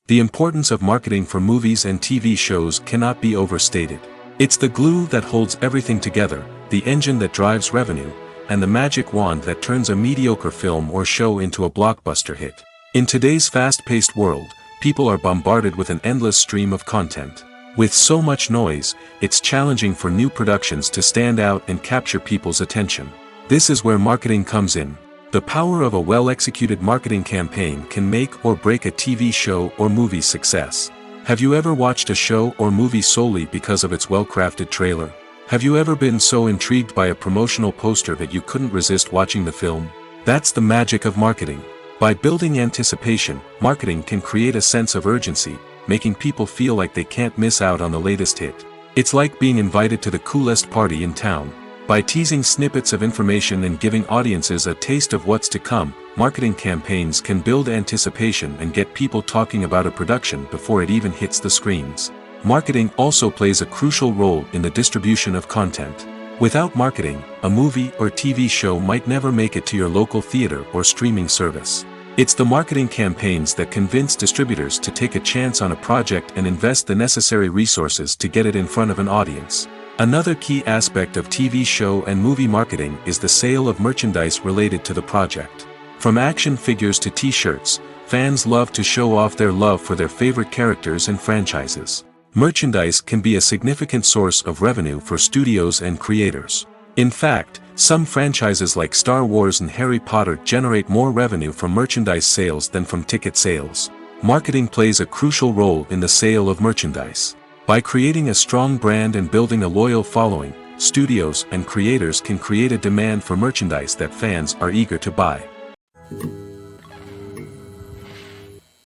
The importance of marketing for movies and TV shows cannot be overstated. It's the glue that holds everything together, the engine that drives revenue, and the magic wand that turns a mediocre film or show into a blockbuster hit. In today's fast-paced world, people are bombarded with an endless stream of content. With so much noise, it's challenging for new productions to stand out and capture people's attention. This is where marketing comes in. The power of a well-executed marketing campaign can make or break a TV show or movie's success. Have you ever watched a show or movie solely because of its well-crafted trailer? Have you ever been so intrigued by a promotional poster that you couldn't resist watching the film? That's the magic of marketing. By building anticipation, marketing can create a sense of urgency, making people feel like they can't miss out on the latest hit. It's like being invited to the coolest party in town. By teasing snippets of information and giving audiences a taste of what's to come, marketing campaigns can build anticipation and get people talking about a production before it even hits the screens. Marketing also plays a crucial role in the distribution of content. Without marketing, a movie or TV show might never make it to your local theater or streaming service. It's the marketing campaigns that convince distributors to take a chance on a project and invest the necessary resources to get it in front of an audience. Another key aspect of TV show and movie marketing is the sale of merchandise related to the project. From action figures to t-shirts, fans love to show off their love for their favorite characters and franchises. Merchandise can be a significant source of revenue for studios and creators. In fact, some franchises like Star Wars and Harry Potter generate more revenue from merchandise sales than from ticket sales. Marketing plays a crucial role in the sale of merchandise. By creating a strong brand and building a loyal following, studios and creators can create a demand for merchandise that fans are eager to buy.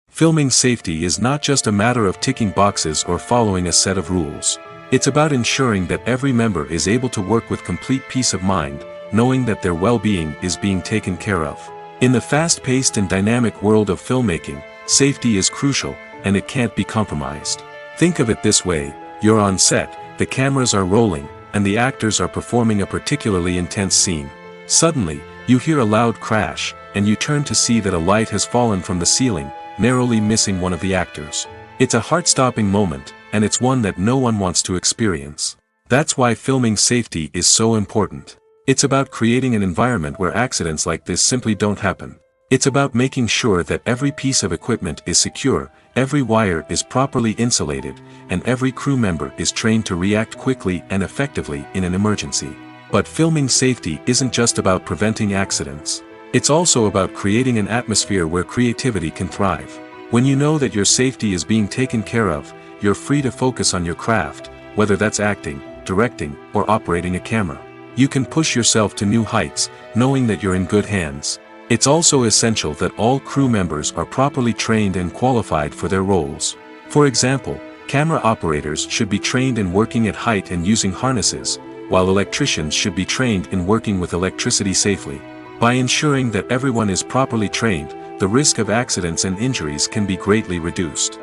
Filming safety is not just a matter of ticking boxes or following a set of rules. It's about ensuring that every member is able to work with complete peace of mind, knowing that their well-being is being taken care of. In the fast-paced and dynamic world of filmmaking, safety is crucial, and it can't be compromised. Think of it this way: you're on set, the cameras are rolling, and the actors are performing a particularly intense scene. Suddenly, you hear a loud crash, and you turn to see that a light has fallen from the ceiling, narrowly missing one of the actors. It's a heart-stopping moment, and it's one that no one wants to experience. That's why filming safety is so important. It's about creating an environment where accidents like this simply don't happen. It's about making sure that every piece of equipment is secure, every wire is properly insulated, and every crew member is trained to react quickly and effectively in an emergency. But filming safety isn't just about preventing accidents. It's also about creating an atmosphere where creativity can thrive. When you know that your safety is being taken care of, you're free to focus on your craft, whether that's acting, directing, or operating a camera. You can push yourself to new heights, knowing that you're in good hands. It's also essential that all crew members are properly trained and qualified for their roles. For example, camera operators should be trained in working at height and using harnesses, while electricians should be trained in working with electricity safely. By ensuring that everyone is properly trained, the risk of accidents and injuries can be greatly reduced.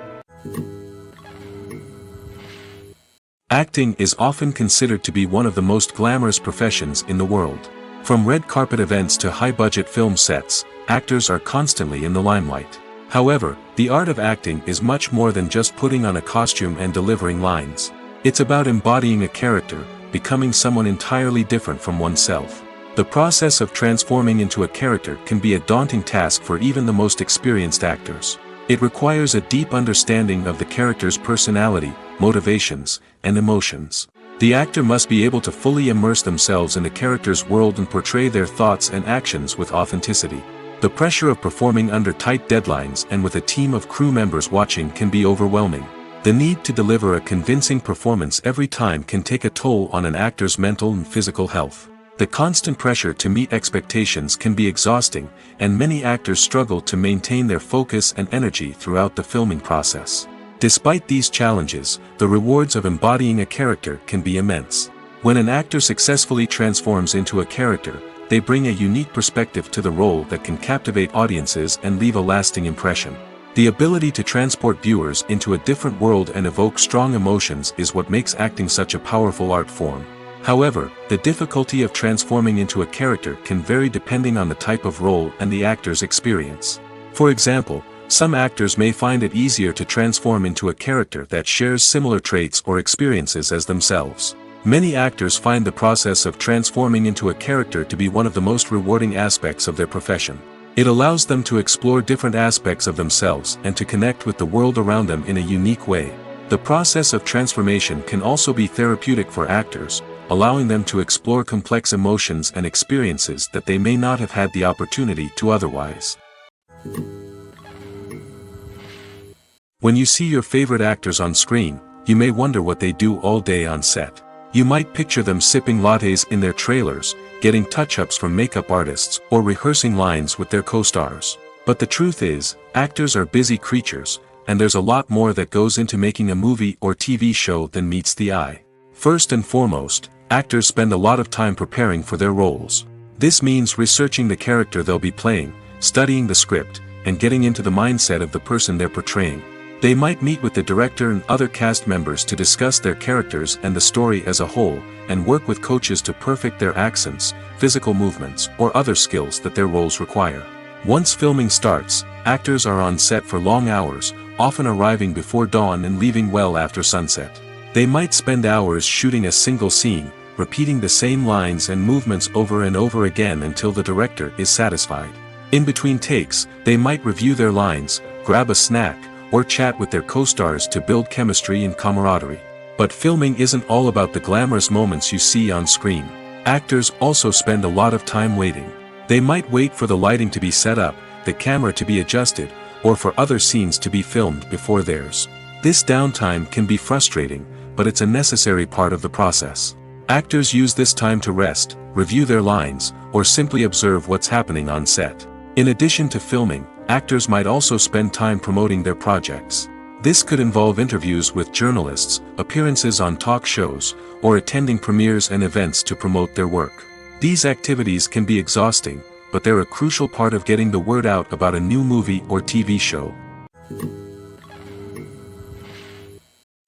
Acting is often considered to be one of the most glamorous professions in the world. From red carpet events to high-budget film sets, actors are constantly in the limelight. However, the art of acting is much more than just putting on a costume and delivering lines. It's about embodying a character, becoming someone entirely different from oneself. The process of transforming into a character can be a daunting task for even the most experienced actors. It requires a deep understanding of the character's personality, motivations, and emotions. The actor must be able to fully immerse themselves in the character's world and portray their thoughts and actions with authenticity. The pressure of performing under tight deadlines and with a team of crew members watching can be overwhelming. The need to deliver a convincing performance every time can take a toll on an actor's mental and physical health. The constant pressure to meet expectations can be exhausting, and many actors struggle to maintain their focus and energy throughout the filming process. Despite these challenges, the rewards of embodying a character can be immense. When an actor successfully transforms into a character, they bring a unique perspective to the role that can captivate audiences and leave a lasting impression. The ability to transport viewers into a different world and evoke strong emotions is what makes acting such a powerful art form. However, the difficulty of transforming into a character can vary depending on the type of role and the actor's experience. For example, some actors may find it easier to transform into a character that shares similar traits or experiences as themselves. Many actors find the process of transforming into a character to be one of the most rewarding aspects of their profession. It allows them to explore different aspects of themselves and to connect with the world around them in a unique way. The process of transformation can also be therapeutic for actors, allowing them to explore complex emotions and experiences that they may not have had the opportunity to otherwise. When you see your favorite actors on screen, you may wonder what they do all day on set. You might picture them sipping lattes in their trailers, getting touch-ups from makeup artists, or rehearsing lines with their co-stars. But the truth is, actors are busy creatures, and there's a lot more that goes into making a movie or TV show than meets the eye. First and foremost, actors spend a lot of time preparing for their roles. This means researching the character they'll be playing, studying the script, and getting into the mindset of the person they're portraying. They might meet with the director and other cast members to discuss their characters and the story as a whole, and work with coaches to perfect their accents, physical movements, or other skills that their roles require. Once filming starts, actors are on set for long hours, often arriving before dawn and leaving well after sunset. They might spend hours shooting a single scene, repeating the same lines and movements over and over again until the director is satisfied. In between takes, they might review their lines, grab a snack, or chat with their co-stars to build chemistry and camaraderie. But filming isn't all about the glamorous moments you see on screen. Actors also spend a lot of time waiting. They might wait for the lighting to be set up, the camera to be adjusted, or for other scenes to be filmed before theirs. This downtime can be frustrating, but it's a necessary part of the process. Actors use this time to rest, review their lines, or simply observe what's happening on set. In addition to filming, actors might also spend time promoting their projects. This could involve interviews with journalists, appearances on talk shows, or attending premieres and events to promote their work. These activities can be exhausting, but they're a crucial part of getting the word out about a new movie or TV show.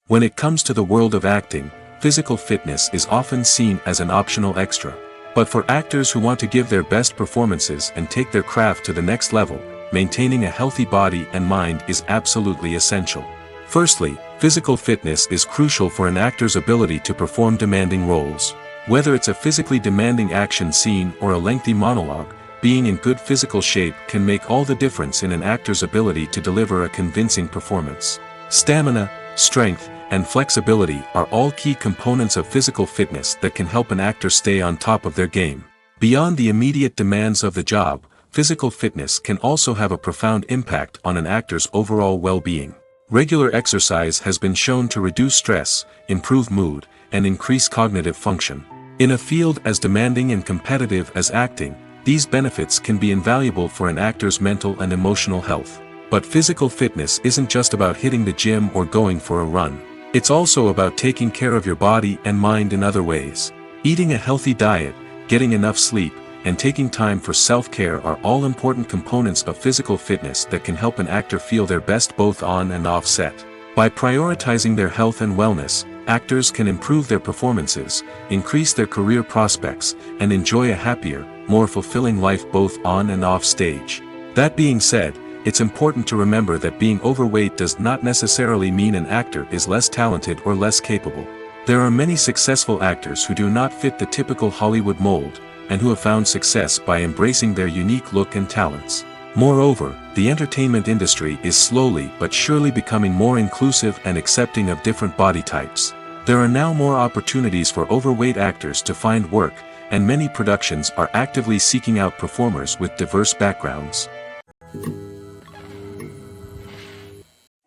When it comes to the world of acting, physical fitness is often seen as an optional extra. But for actors who want to give their best performances and take their craft to the next level, maintaining a healthy body and mind is absolutely essential. Firstly, physical fitness is crucial for an actor's ability to perform demanding roles. Whether it's a physically demanding action scene or a lengthy monologue, being in good physical shape can make all the difference in an actor's ability to deliver a convincing performance. Stamina, strength, and flexibility are all key components of physical fitness that can help an actor stay on top of their game. Beyond the immediate demands of the job, physical fitness can also have a profound impact on an actor's overall well-being. Regular exercise has been shown to reduce stress, improve mood, and increase cognitive function. In a field as demanding and competitive as acting, these benefits can be invaluable for an actor's mental and emotional health. But physical fitness isn't just about hitting the gym or going for a run. It's also about taking care of your body and mind in other ways. Eating a healthy diet, getting enough sleep, and taking time for self-care are all important components of physical fitness that can help an actor feel their best both on and off set. By prioritizing their health and wellness, actors can improve their performances, increase their career prospects, and enjoy a happier, more fulfilling life both on and off stage. That being said, it's important to remember that being overweight does not necessarily mean an actor is less talented or less capable. There are many successful actors who do not fit the typical Hollywood mold, and who have found success by embracing their unique look and talents. Moreover, the entertainment industry is slowly but surely becoming more inclusive and accepting of different body types. There are now more opportunities for overweight actors to find work, and many productions are actively seeking out performers with diverse backgrounds.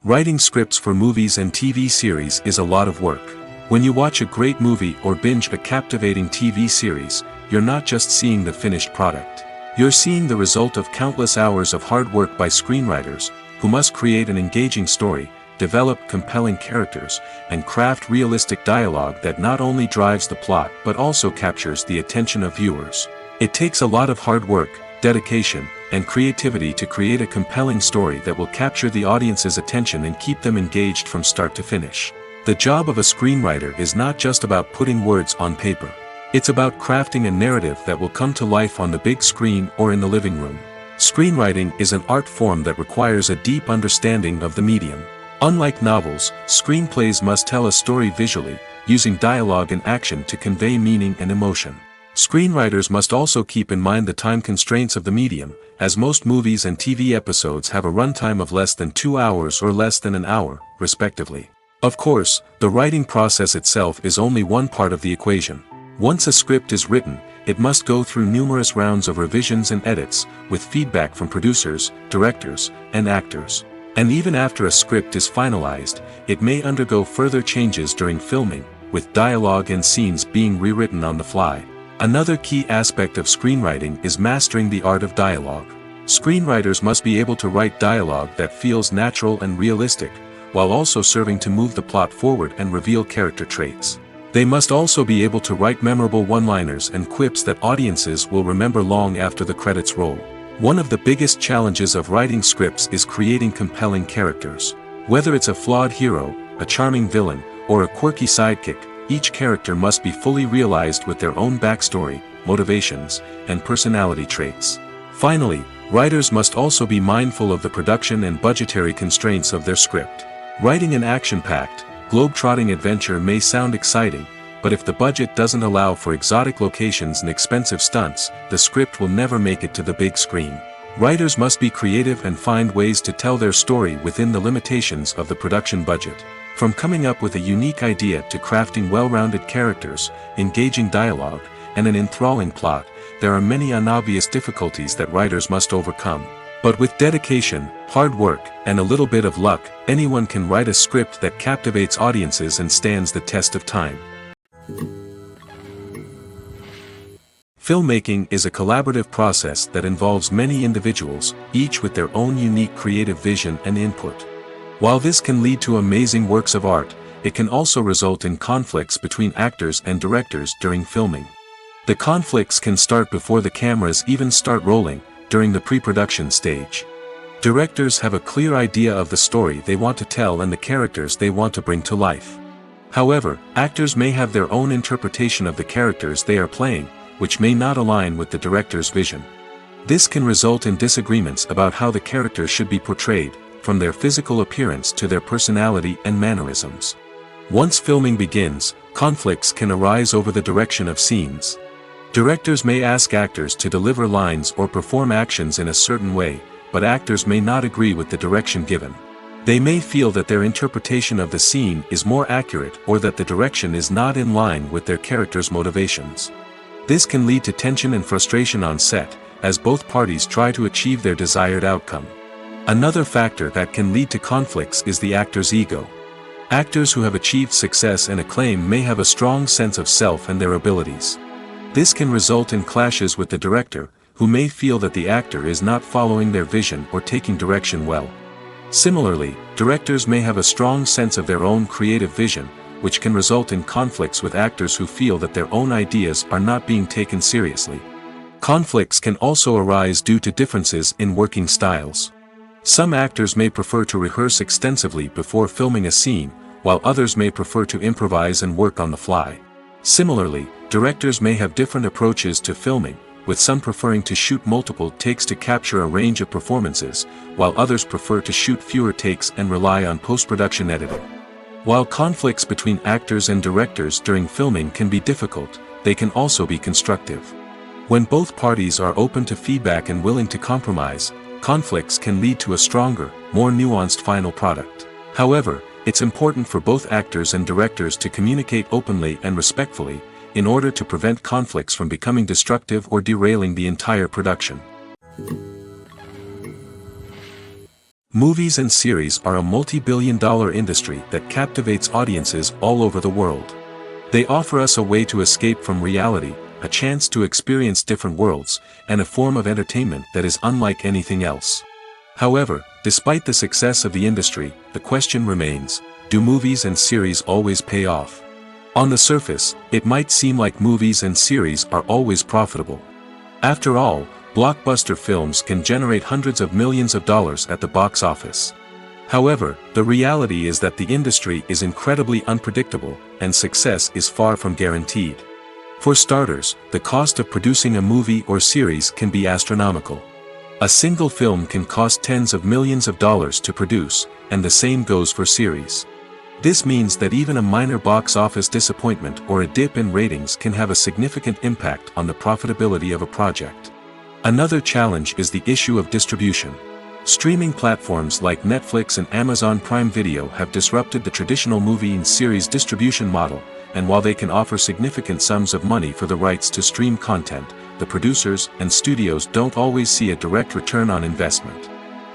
Writing scripts for movies and TV series is a lot of work. When you watch a great movie or binge a captivating TV series, you're not just seeing the finished product. You're seeing the result of countless hours of hard work by screenwriters, who must create an engaging story, develop compelling characters, and craft realistic dialogue that not only drives the plot but also captures the attention of viewers. It takes a lot of hard work, dedication, and creativity to create a compelling story that will capture the audience's attention and keep them engaged from start to finish. The job of a screenwriter is not just about putting words on paper. It's about crafting a narrative that will come to life on the big screen or in the living room. Screenwriting is an art form that requires a deep understanding of the medium. Unlike novels, screenplays must tell a story visually, using dialogue and action to convey meaning and emotion. Screenwriters must also keep in mind the time constraints of the medium, as most movies and TV episodes have a runtime of less than 2 hours or less than an hour, respectively. Of course, the writing process itself is only one part of the equation. Once a script is written, it must go through numerous rounds of revisions and edits, with feedback from producers, directors, and actors. And even after a script is finalized, it may undergo further changes during filming, with dialogue and scenes being rewritten on the fly. Another key aspect of screenwriting is mastering the art of dialogue. Screenwriters must be able to write dialogue that feels natural and realistic, while also serving to move the plot forward and reveal character traits. They must also be able to write memorable one-liners and quips that audiences will remember long after the credits roll. One of the biggest challenges of writing scripts is creating compelling characters. Whether it's a flawed hero, a charming villain, or a quirky sidekick, each character must be fully realized with their own backstory, motivations, and personality traits. Finally, writers must also be mindful of the production and budgetary constraints of their script. Writing an action-packed, globe-trotting adventure may sound exciting, but if the budget doesn't allow for exotic locations and expensive stunts, the script will never make it to the big screen. Writers must be creative and find ways to tell their story within the limitations of the production budget. From coming up with a unique idea to crafting well-rounded characters, engaging dialogue, and an enthralling plot, there are many unobvious difficulties that writers must overcome. But with dedication, hard work, and a little bit of luck, anyone can write a script that captivates audiences and stands the test of time. Filmmaking is a collaborative process that involves many individuals, each with their own unique creative vision and input. While this can lead to amazing works of art, it can also result in conflicts between actors and directors during filming. The conflicts can start before the cameras even start rolling, during the pre-production stage. Directors have a clear idea of the story they want to tell and the characters they want to bring to life. However, actors may have their own interpretation of the characters they are playing, which may not align with the director's vision. This can result in disagreements about how the characters should be portrayed, from their physical appearance to their personality and mannerisms. Once filming begins, conflicts can arise over the direction of scenes. Directors may ask actors to deliver lines or perform actions in a certain way, but actors may not agree with the direction given. They may feel that their interpretation of the scene is more accurate or that the direction is not in line with their character's motivations. This can lead to tension and frustration on set, as both parties try to achieve their desired outcome. Another factor that can lead to conflicts is the actor's ego. Actors who have achieved success and acclaim may have a strong sense of self and their abilities. This can result in clashes with the director, who may feel that the actor is not following their vision or taking direction well. Similarly, directors may have a strong sense of their own creative vision, which can result in conflicts with actors who feel that their own ideas are not being taken seriously. Conflicts can also arise due to differences in working styles. Some actors may prefer to rehearse extensively before filming a scene, while others may prefer to improvise and work on the fly. Similarly, directors may have different approaches to filming, with some preferring to shoot multiple takes to capture a range of performances, while others prefer to shoot fewer takes and rely on post-production editing. While conflicts between actors and directors during filming can be difficult, they can also be constructive. When both parties are open to feedback and willing to compromise, conflicts can lead to a stronger, more nuanced final product. However, it's important for both actors and directors to communicate openly and respectfully, in order to prevent conflicts from becoming destructive or derailing the entire production. Movies and series are a multi-billion-dollar industry that captivates audiences all over the world. They offer us a way to escape from reality, a chance to experience different worlds, and a form of entertainment that is unlike anything else. However, despite the success of the industry, the question remains, do movies and series always pay off? On the surface, it might seem like movies and series are always profitable. After all, blockbuster films can generate hundreds of millions of dollars at the box office. However, the reality is that the industry is incredibly unpredictable, and success is far from guaranteed. For starters, the cost of producing a movie or series can be astronomical. A single film can cost tens of millions of dollars to produce, and the same goes for series. This means that even a minor box office disappointment or a dip in ratings can have a significant impact on the profitability of a project. Another challenge is the issue of distribution. Streaming platforms like Netflix and Amazon Prime Video have disrupted the traditional movie and series distribution model, and while they can offer significant sums of money for the rights to stream content, the producers and studios don't always see a direct return on investment.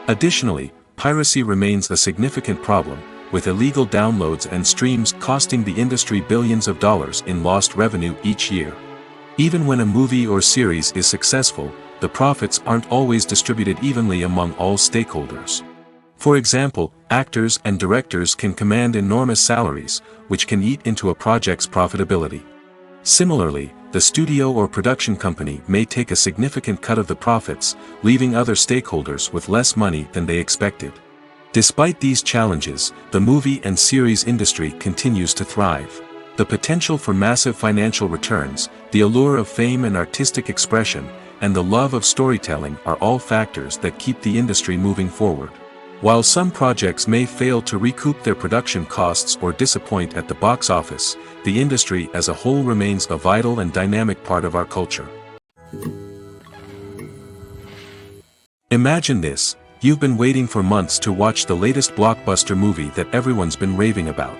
Additionally, piracy remains a significant problem, with illegal downloads and streams costing the industry billions of dollars in lost revenue each year. Even when a movie or series is successful, the profits aren't always distributed evenly among all stakeholders. For example, actors and directors can command enormous salaries, which can eat into a project's profitability. Similarly, the studio or production company may take a significant cut of the profits, leaving other stakeholders with less money than they expected. Despite these challenges, the movie and series industry continues to thrive. The potential for massive financial returns, the allure of fame and artistic expression, and the love of storytelling are all factors that keep the industry moving forward. While some projects may fail to recoup their production costs or disappoint at the box office, the industry as a whole remains a vital and dynamic part of our culture. Imagine this: you've been waiting for months to watch the latest blockbuster movie that everyone's been raving about.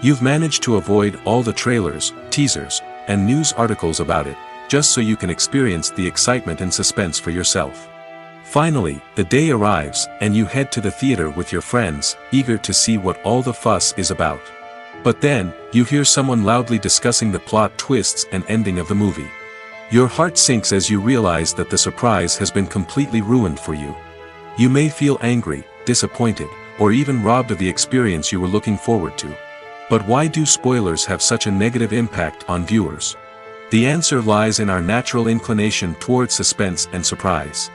You've managed to avoid all the trailers, teasers, and news articles about it, just so you can experience the excitement and suspense for yourself. Finally, the day arrives, and you head to the theater with your friends, eager to see what all the fuss is about. But then, you hear someone loudly discussing the plot twists and ending of the movie. Your heart sinks as you realize that the surprise has been completely ruined for you. You may feel angry, disappointed, or even robbed of the experience you were looking forward to. But why do spoilers have such a negative impact on viewers? The answer lies in our natural inclination towards suspense and surprise.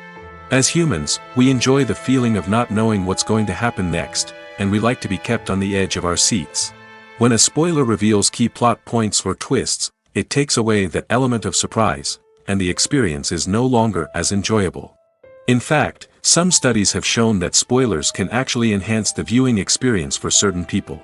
As humans, we enjoy the feeling of not knowing what's going to happen next, and we like to be kept on the edge of our seats. When a spoiler reveals key plot points or twists, it takes away that element of surprise, and the experience is no longer as enjoyable. In fact, some studies have shown that spoilers can actually enhance the viewing experience for certain people.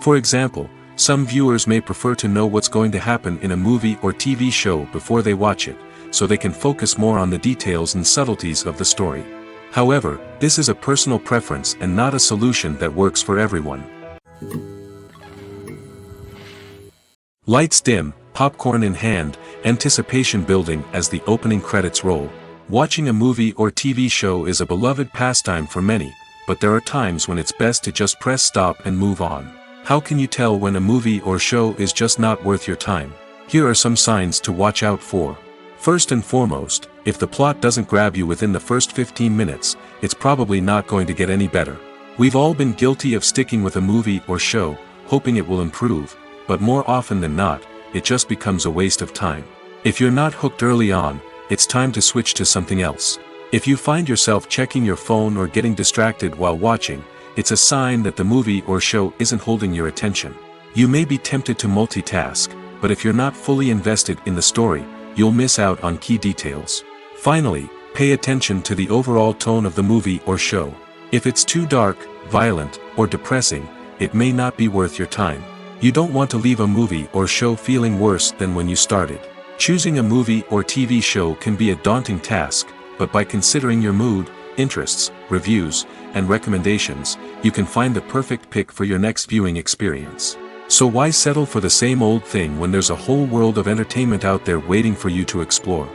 For example, some viewers may prefer to know what's going to happen in a movie or TV show before they watch it, so they can focus more on the details and subtleties of the story. However, this is a personal preference and not a solution that works for everyone. Lights dim, popcorn in hand, anticipation building as the opening credits roll. Watching a movie or TV show is a beloved pastime for many, but there are times when it's best to just press stop and move on. How can you tell when a movie or show is just not worth your time? Here are some signs to watch out for. First and foremost, if the plot doesn't grab you within the first 15 minutes, it's probably not going to get any better. We've all been guilty of sticking with a movie or show, hoping it will improve, but more often than not, it just becomes a waste of time. If you're not hooked early on, it's time to switch to something else. If you find yourself checking your phone or getting distracted while watching, it's a sign that the movie or show isn't holding your attention. You may be tempted to multitask, but if you're not fully invested in the story, you'll miss out on key details. Finally, pay attention to the overall tone of the movie or show. If it's too dark, violent, or depressing, it may not be worth your time. You don't want to leave a movie or show feeling worse than when you started. Choosing a movie or TV show can be a daunting task, but by considering your mood, interests, reviews, and recommendations, you can find the perfect pick for your next viewing experience. So why settle for the same old thing when there's a whole world of entertainment out there waiting for you to explore?